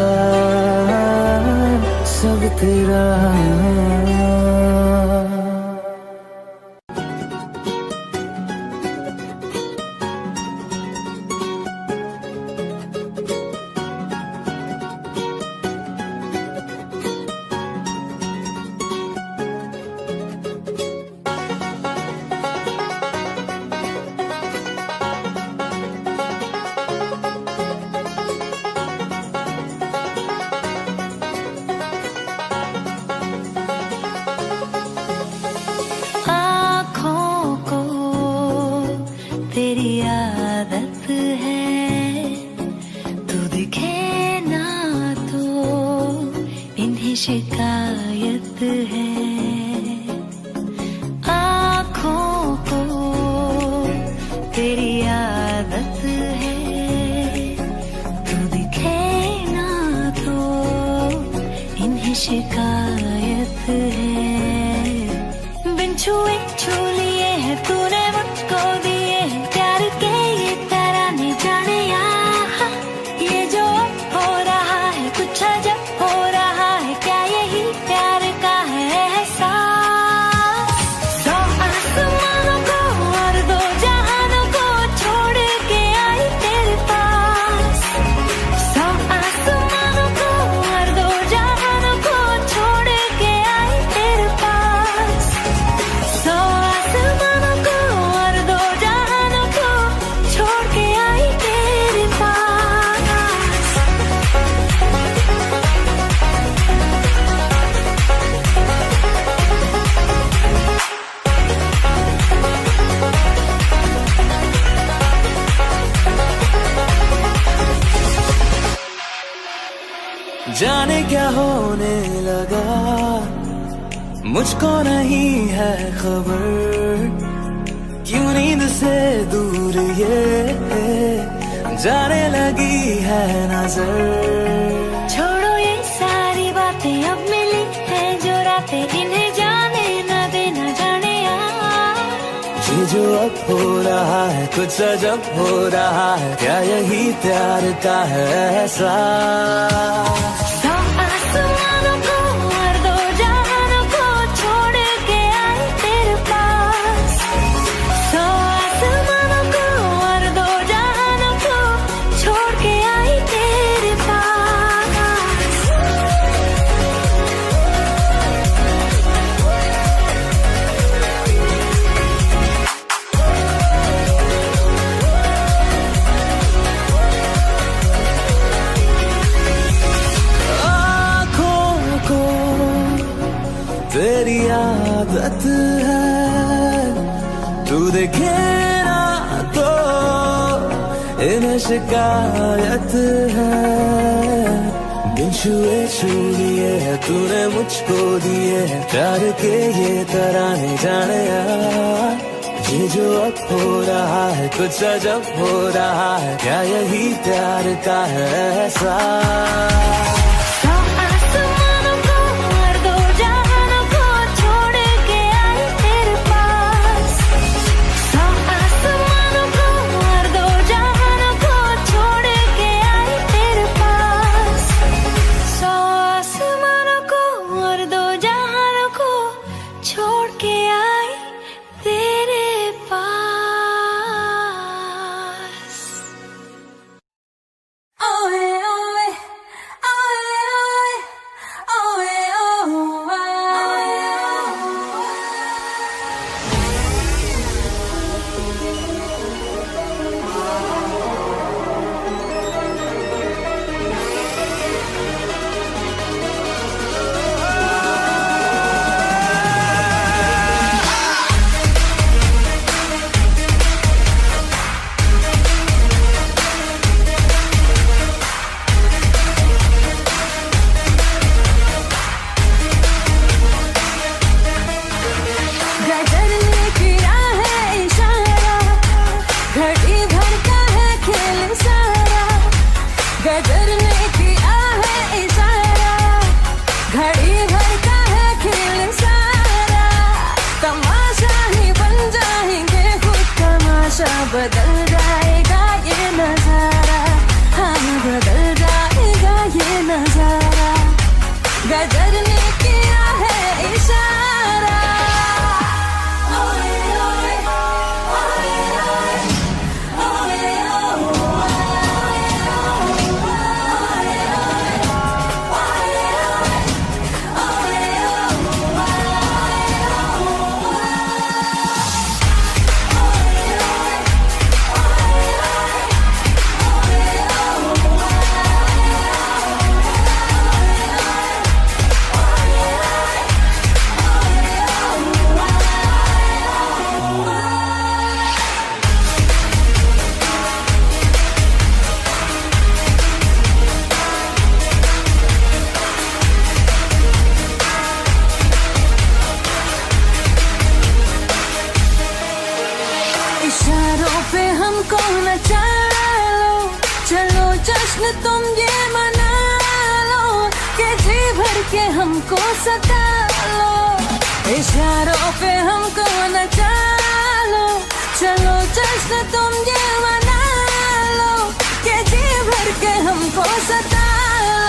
सब तेरा। शिकायत है आँखों को तेरी आदत है तू दिखे ना तो इन्हें शिकायत है बिन छुए छू लिए है तूने मुझको दिए हैं प्यार के ये तराने जाने यहाँ ये जो हो रहा है कुछ अजब हो रहा है क्या यही प्यार का है एहसास सौ आसमानों को और दो जहानों को छोड़ के आई तेरे पास सौ आसमानों को और दो जहानों को छोड़ के आई तेरे पास सौ आसमानों को और दो जहानों को छोड़ के आई तेरे पास जाने क्या होने लगा मुझको नहीं है खबर क्यों नींद से दूर ये जाने लगी है नजर छोड़ो ये सारी बातें अब मिली है जो रातें इन्हें जाने न देना जाने ये जो अब हो रहा है कुछ अजब हो रहा है क्या यही प्यार का है एहसास सौ आसमानों को और दो जहानों को छोड़ के आई तेरे पास सौ आसमानों को और दो जहानों को छोड़ के आई तेरे पास आँखों को तेरी आदत है तू देखे ना तो इन्हें शिकायत है बिन छुए छू लिए है तूने मुझको दिए है प्यार के ये तराने जाने यार ये जो अब हो रहा है कुछ अजब हो रहा है क्या यही प्यार का है एहसास सौ आसमानों को और दो जहानों को छोड़ के आई तेरे पास सौ आसमानों को और दो जहानों को छोड़ के आई तेरे पास सौ आसमानों को और दो जहानों को छोड़ के आई तेरे पास ओए ओए हमको सता लो, इशारों पे हमको नचा लो, चलो जश्न तुम ये मना लो कि जी भर के हमको सता लो।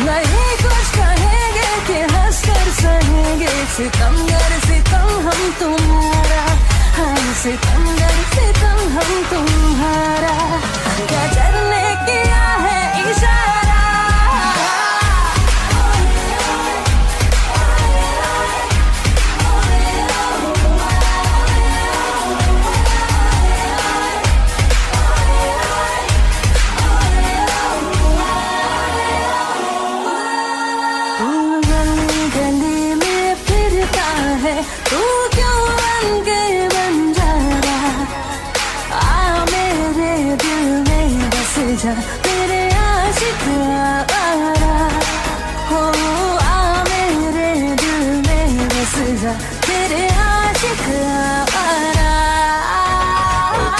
नहीं कुछ कहेंगे कि हंस कर सहेंगे, सितमगर सितम हम तुम्हारा, हाँ सितमगर सितम हम तुम्हारा, क्या करने किया है इशारा। तू क्यों बन के बंजारा, आ मेरे दिल में बस जा, तेरे आशिक आवारा, हो आ मेरे दिल में बस जा, तेरे आशिक आवारा।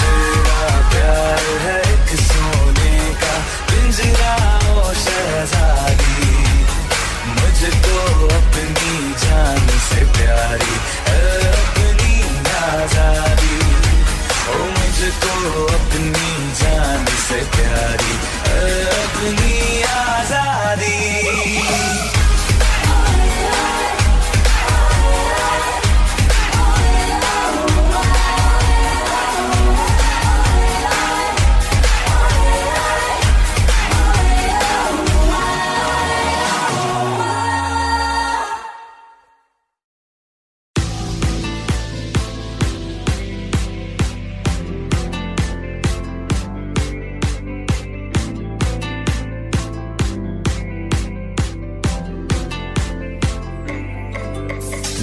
तेरा प्यार है एक सोने का पिंजरा ओ शहजादी, मुझको अपनी जान से प्यारी अपनी आजादी, ओ मुझको अपनी जान से प्यारी अपनी आजादी।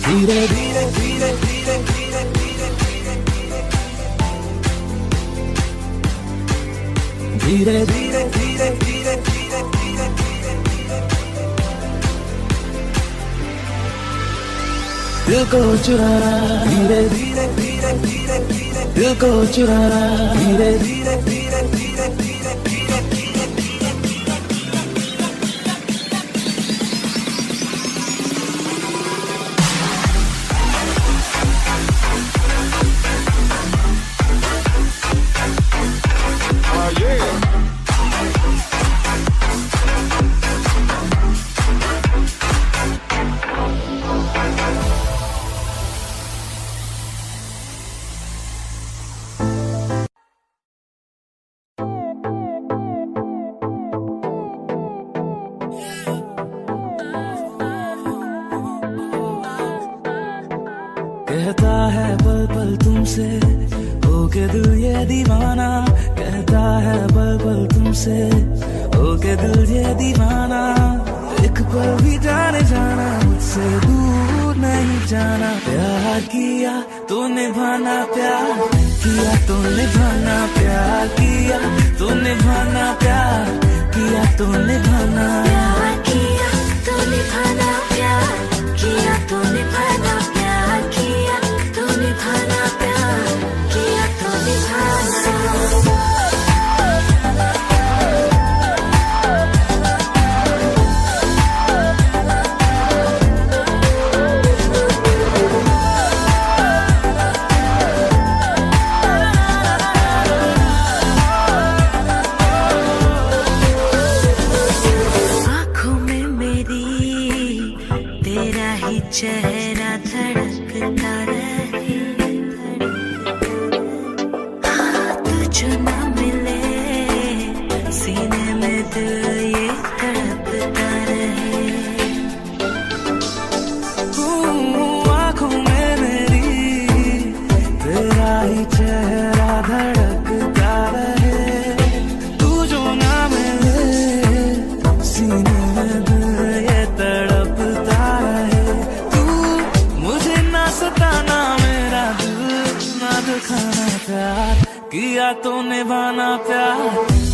धीरे धीरे धीरे धीरे धीरे धीरे धीरे धीरे धीरे धीरे धीरे धीरे दिल को चुराना, धीरे धीरे धीरे धीरे धीरे दिल को चुराना, धीरे धीरे धीरे धीरे धीरे धीरे कहता है पल पल तुमसे हो के दिल ये दीवाना, कहता है पल पल तुमसे हो के दिल ये दीवाना, एक पल भी जाने जाना मुझसे दूर नहीं जाना। प्यार किया तो निभाना, प्यार किया तो निभाना, प्यार किया तो निभाना, प्यार किया तो निभाना, प्यार किया तो निभाना, प्यार किया तो निभाना, प्यार किया तो निभाना, प्यार किया तो निभाना। चेहरा धड़कता रहे, हाथ जो न मिले सीने में दिल ये तड़पता रहे। आँखों में मेरी तेरा ही चेहरा धड़कता रहे, तू जो ना मिले सीने में दिल ये तड़पता रहे। सताना मेरा दिल ना दिखाना, प्यार किया तो निभाना, प्यार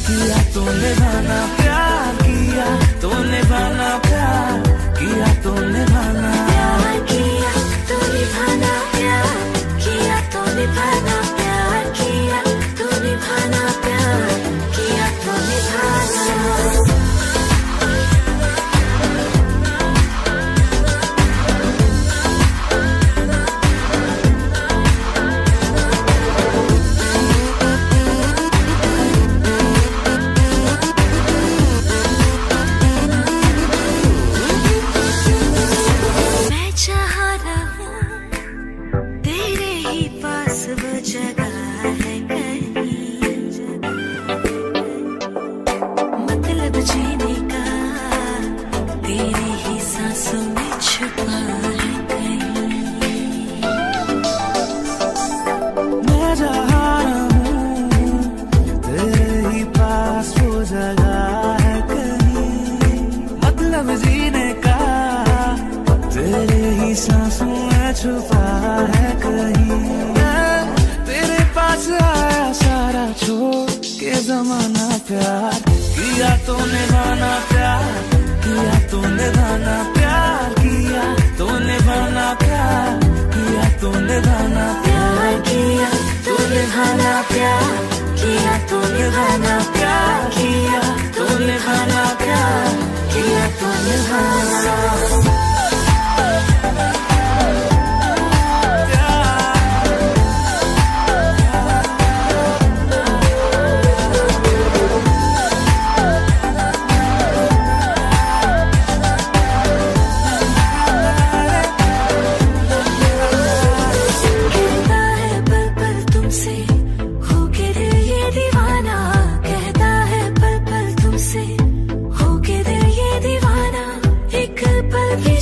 किया तो निभाना, प्यार किया तो निभाना, प्यार किया तो निभाना, प्यार किया तो निभाना, प्यार किया तो निभाना, प्यार किया तो निभाना, प्यार किया तो निभाना। तेरी ही सांसों में छुपा है कहीं। मैं जहाँ रहूं तेरे ही पास वो जगह है कहीं, मतलब जीने का तेरे ही सांसों में छुपा है कहीं। मैं तेरे पास आया सारा छोड़ के जमाना, प्यार किया तो निभाना, प्यार किया तो निभाना, प्यार किया तो निभाना, प्यार किया तो निभाना, प्यार किया तो निभाना, प्यार किया तो निभाना, प्यार किया तो निभाना, प्यार किया तो निभाना।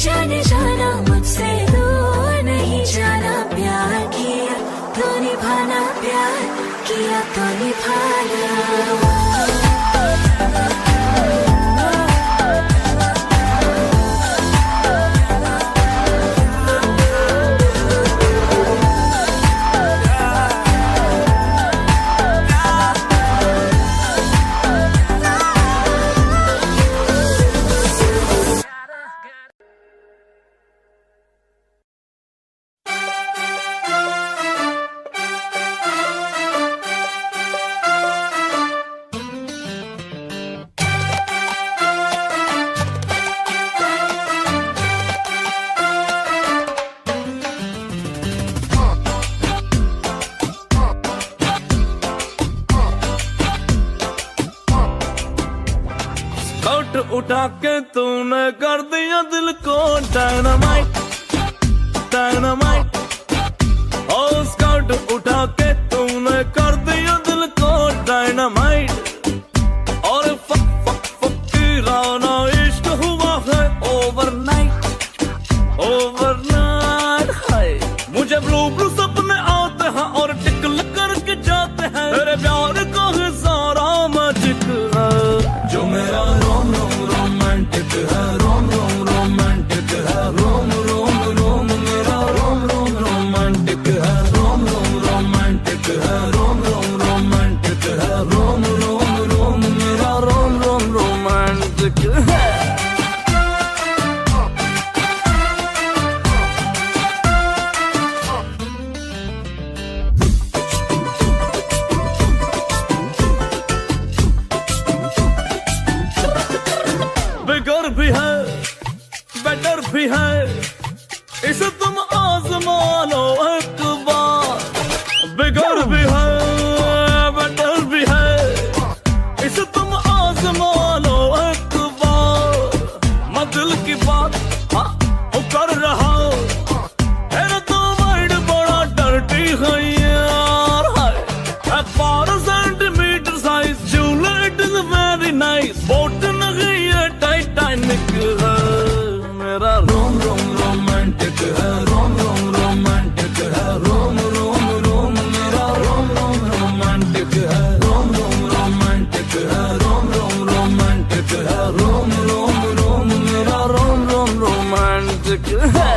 जाने जाना मुझसे दूर नहीं जाना, प्यार किया तो निभाना, प्यार किया तो निभाना। उठा के तूने कर दिया दिल को डायनामाइट, डायनामाइट। ओ स्काउट उठा के तूने कर दिया दिल को डायनामाइट। और फकीराना इश्क हुआ है ओवरनाइट, ओवरनाइट। हाय मुझे ब्लू ब्लू सपने आते हैं और टिकल करके जाते हैं, तेरे प्यार का है सारा मैजिक है जो मेरा रोम रोम रोमांटिक है, रोम रोम रोमांटिक है, रोम रोम रोम मेरा रोम रोम रोमांटिक है, रोम रोम रोमांटिक है, रोम रोम रोमांटिक है, रोम रोम रोम मेरा रोम रोम रोमांटिक है। बिगर भी है बेटर भी है, इसे तुम आजमा लो एक बार। बिगर भी है बेटर भी है, इसे तुम आजमा लो एक बार। मैं दिल की बात हाँ कर रहा हूँ, तो वर्ड बड़ा डर्टी है यार। 12 सेंटीमीटर साइज झूला, it is very nice. Boat नहीं है टाइटैनिक है, मेरा रोम रोम रोमांटिक है, रोम रोम रोमांटिक है, रोम रोम रोम मेरा रोम रोम रोमांटिक है, रोम रोम रोमांटिक है, रोम रोम रोमांटिक है, रोम रोम रोम मेरा रोम रोम रोमांटिक है।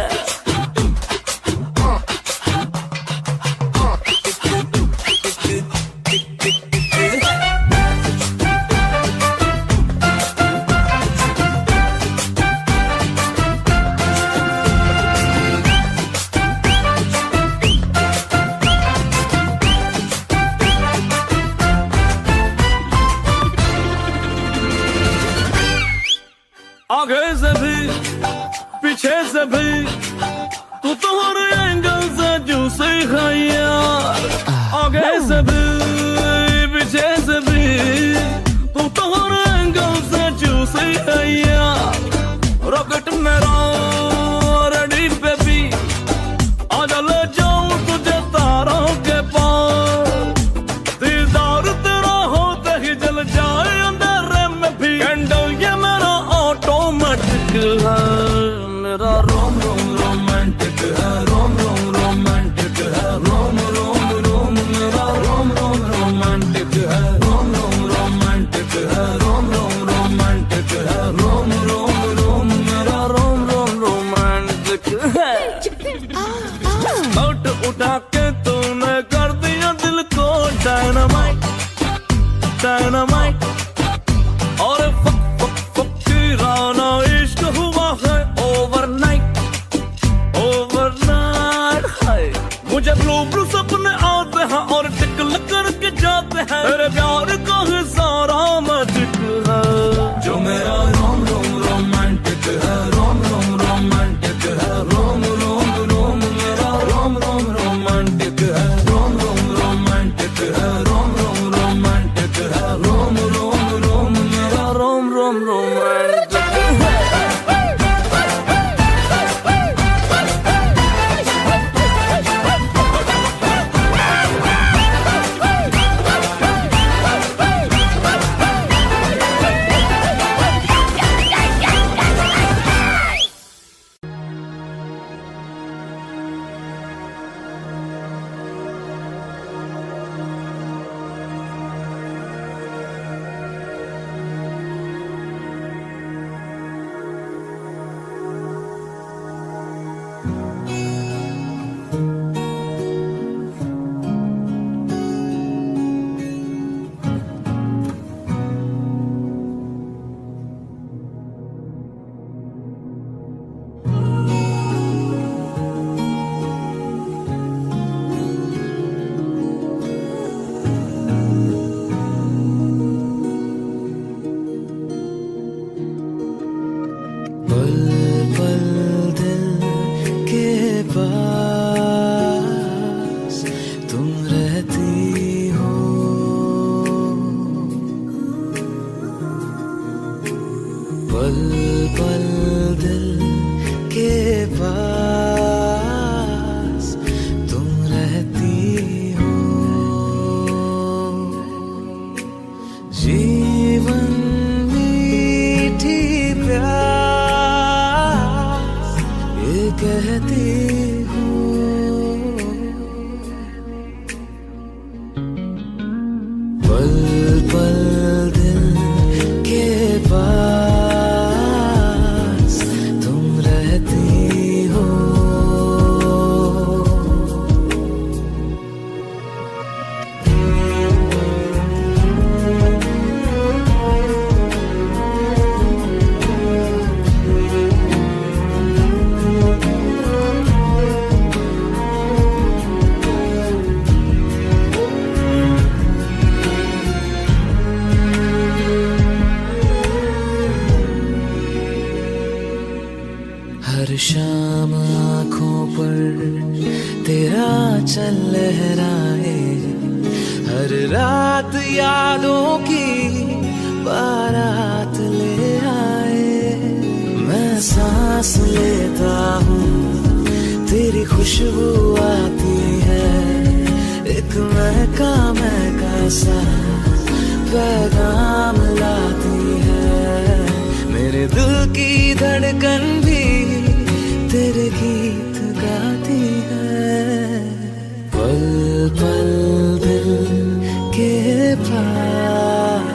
आगे से भी पीछे से भी तू तो हर एंगल से जूसी है यार। आगे से भी पीछे से भी तू तो हर एंगल से जूसी है यार। रॉकेट मेरा रेडी बेबी, आजा ले जाऊं तुझे तारों के पार। दीदार तेरा होते ही जल जाए अंधेरे में भी, कैंडल ये मेरा ऑटोमेटिक है मेरा रोम रोम रोमांटिक है रोम रोम रोमांटिक है रोम रोम रोम मेरा रोम रोम रोमांटिक है रोम रोम रोमांटिक है रोम रोम रोमांटिक है रोम रोम रोम मेरा रोम रोम रोमांटिक है। नोट उठा के तूने कर दिया दिल को डायनामाइट डायनामाइट और फक फक फक किराना इश्क हुआ है ओवरनाइट ओवरनाइट है। मुझे ब्लू ब्लू सपने आते हैं और टिकल करके जाते हैं तेरे प्यार का है सारा मैजिक है जो मेरा रोम रोम रोमांटिक है रोम रोम रोमांटिक है रोम रोम रोम मेरा रोम रोम रोमांटिक है रोम रोम रोमांटिक है रोम रोम रोमांटिक है रोम रोम रोम मेरा रोम रोम रोमांटिक है। पल पल दिल के पास तुम रहती हो पल पल दिल के पास तुम रहती हो जीवन मीठी प्यास ये कहती हूँ पल पल दिल के पास तुम रहती हो। हर शाम आँखों पर तेरा चल लहराए हर रात यादों की बारात ले आए मैं सांस लेता हूँ तेरी खुशबू आती है एक महका सा पैगाम लाती है मेरे दिल की धड़कन भी तेरे गीत गाती है पल पल दिल के पास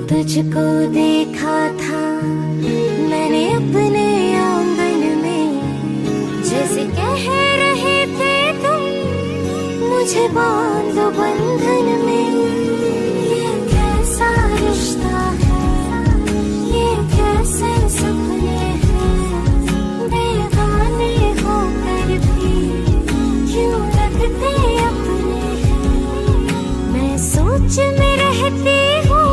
तुझको देखा था मैंने अपने आंगन में जैसे कह रहे थे तुम मुझे बांधो बंधन में ये कैसा रिश्ता है ये कैसे सपने हैं बेगाने होकर भी क्यों लगते अपने हैं मैं सोच में रहती हूँ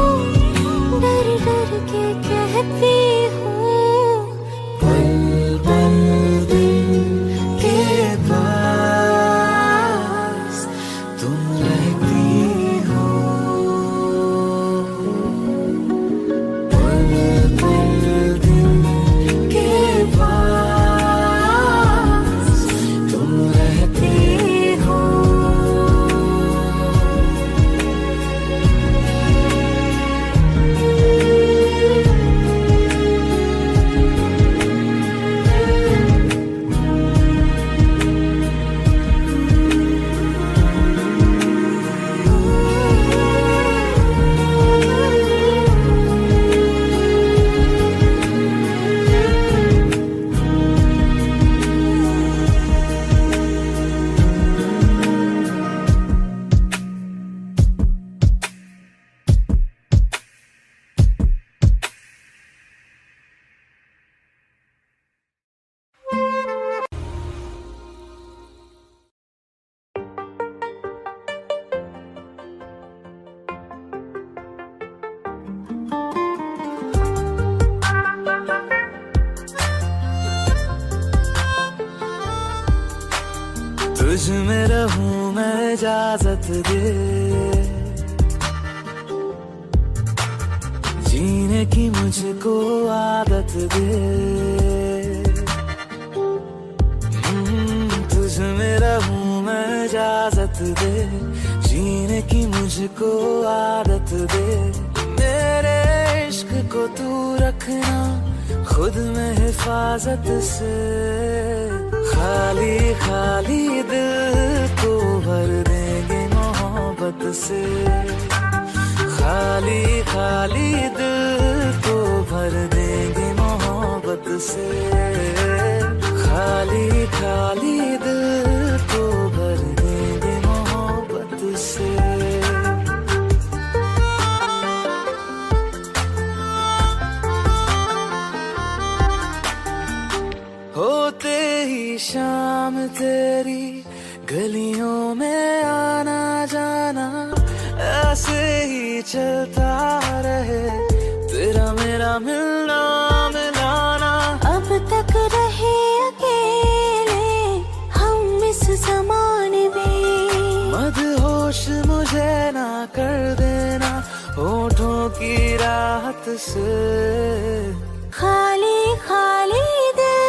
तुझ में रहूं मैं इजाजत दे, जीने की मुझको आदत दे। तुझ में रहूं मैं इजाजत दे, जीने की मुझको आदत दे। मेरे इश्क को तू रखना खुद में हिफाजत से, खाली खाली दिल को भर देंगे मोहब्बत से, खाली खाली दिल को भर देंगे मोहब्बत से, खाली खाली दिल को भर देंगे मोहब्बत से। होते ही शाम तेरी गलियों में आना जाना, ऐसे ही चलता रहे तेरा मेरा मिलना मिलाना। अब तक रहे अकेले हम इस ज़माने में, मदहोश मुझे ना कर देना होठों की राहत से, खाली खाली दिल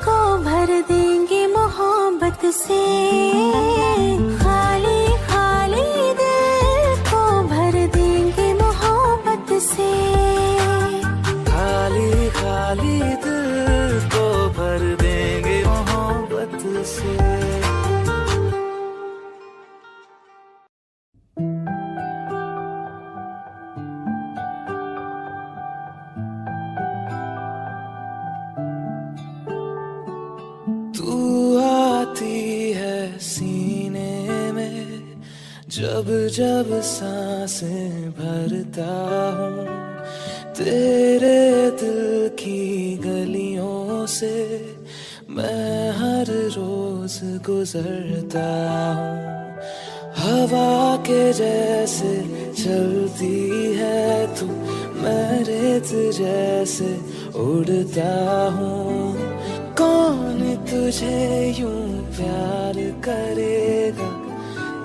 को भर देंगे मोहब्बत से, खाली खाली दिल को भर देंगे मोहब्बत से, खाली खाली दिल को भर देंगे मोहब्बत से। तू आती है सीने में जब जब सांसें भरता हूँ, तेरे दिल की गलियों से मैं हर रोज गुजरता हूँ। हवा के जैसे चलती है तू, मैं रेत जैसे उड़ता हूँ। कौन तुझे यूं प्यार करेगा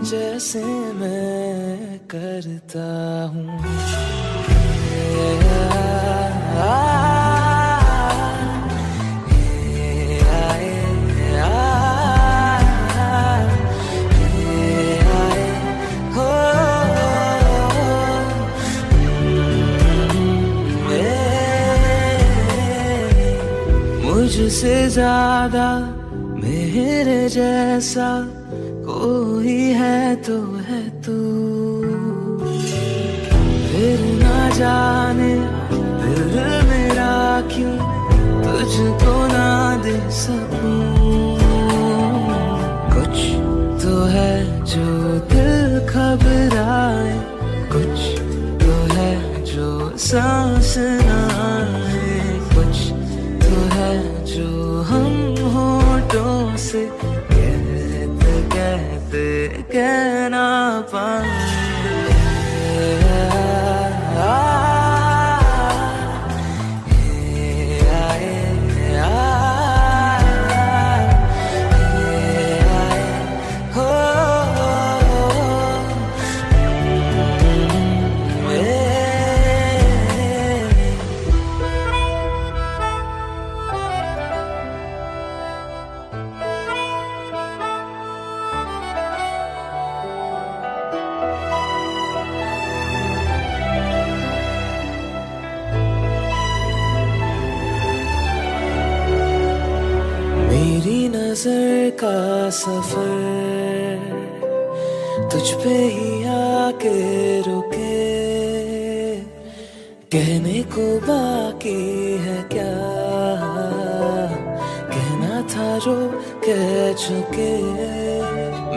जैसे मैं करता हूँ। मुझसे ज्यादा मेरे जैसा कोई है तो है तू, फिर ना जाने दिल मेरा क्यों तुझको ना दे सकूं। कुछ तो है जो दिल घबराए, कुछ तो है जो सांस ना आए, कुछ तो है जो हम होठों से कहते कहते कह ना पाए। मेरी नजर का सफर तुझ पे ही आके रुके, कहने को बाकी है क्या, कहना था जो कह चुके।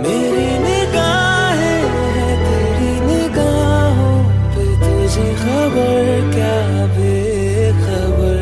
मेरी निगाहें है तेरी निगाहों पे, तुझे खबर क्या बेखबर।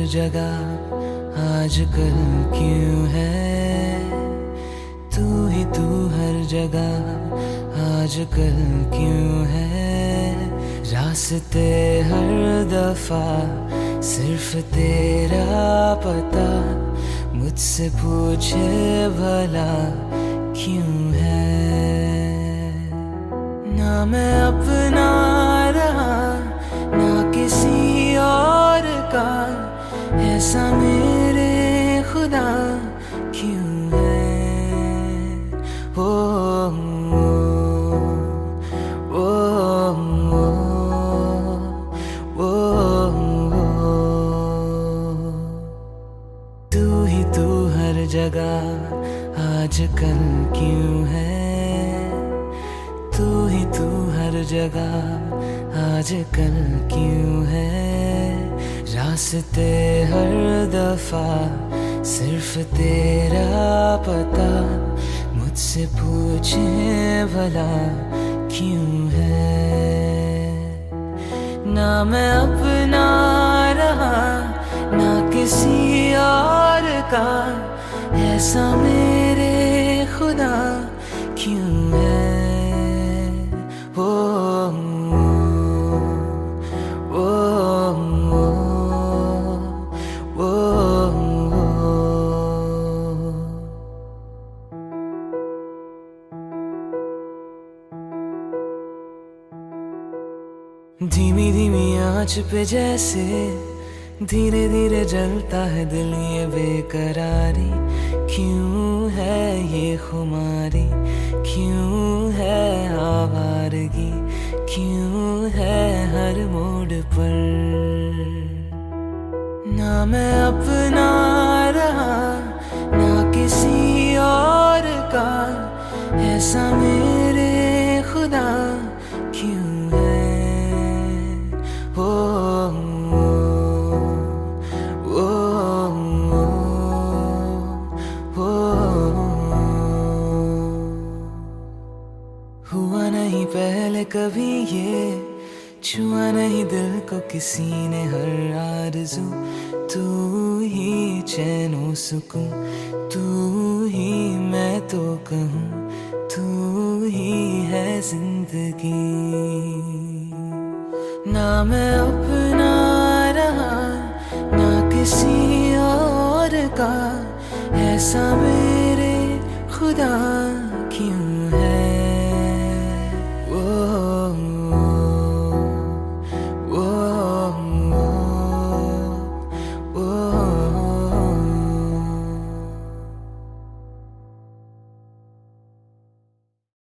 जगह आजकल क्यों है, तू ही तू हर जगह आजकल क्यों है। रास्ते हर दफा सिर्फ तेरा पता, मुझसे पूछे भला क्यों है। ना मैं अपना रहा ना किसी और का, ऐसा मेरे खुदा क्यों है। ओ, ओ, ओ, तू ही तू हर जगह आजकल क्यों है, तू ही तू हर जगह आजकल क्यों है। रास्ते हर दफा सिर्फ तेरा पता, मुझसे पूछे भला क्यों है। ना मैं अपना रहा ना किसी और का, ऐसा मेरे खुदा क्यों है। ओ, ओ, ओ, धीमी धीमी आंच पे जैसे धीरे धीरे जलता है दिल, ये बेकरारी क्यों है, ये खुमारी क्यों है, आवारगी क्यों है हर मोड़ पर। ना मैं अपना रहा ना किसी और का, ऐसा मेरे खुदा क्यों है। ओ, ओ, ओ, हुआ नहीं पहले कभी ये, छुआ नहीं दिल को किसी ने हर आरज़ू। तू ही चैनो सुकून, तू ही मैं तो कहूँ, तू ही है जिंदगी। ना मैं अपना रहा ना किसी और का, ऐसा मेरे खुदा क्यों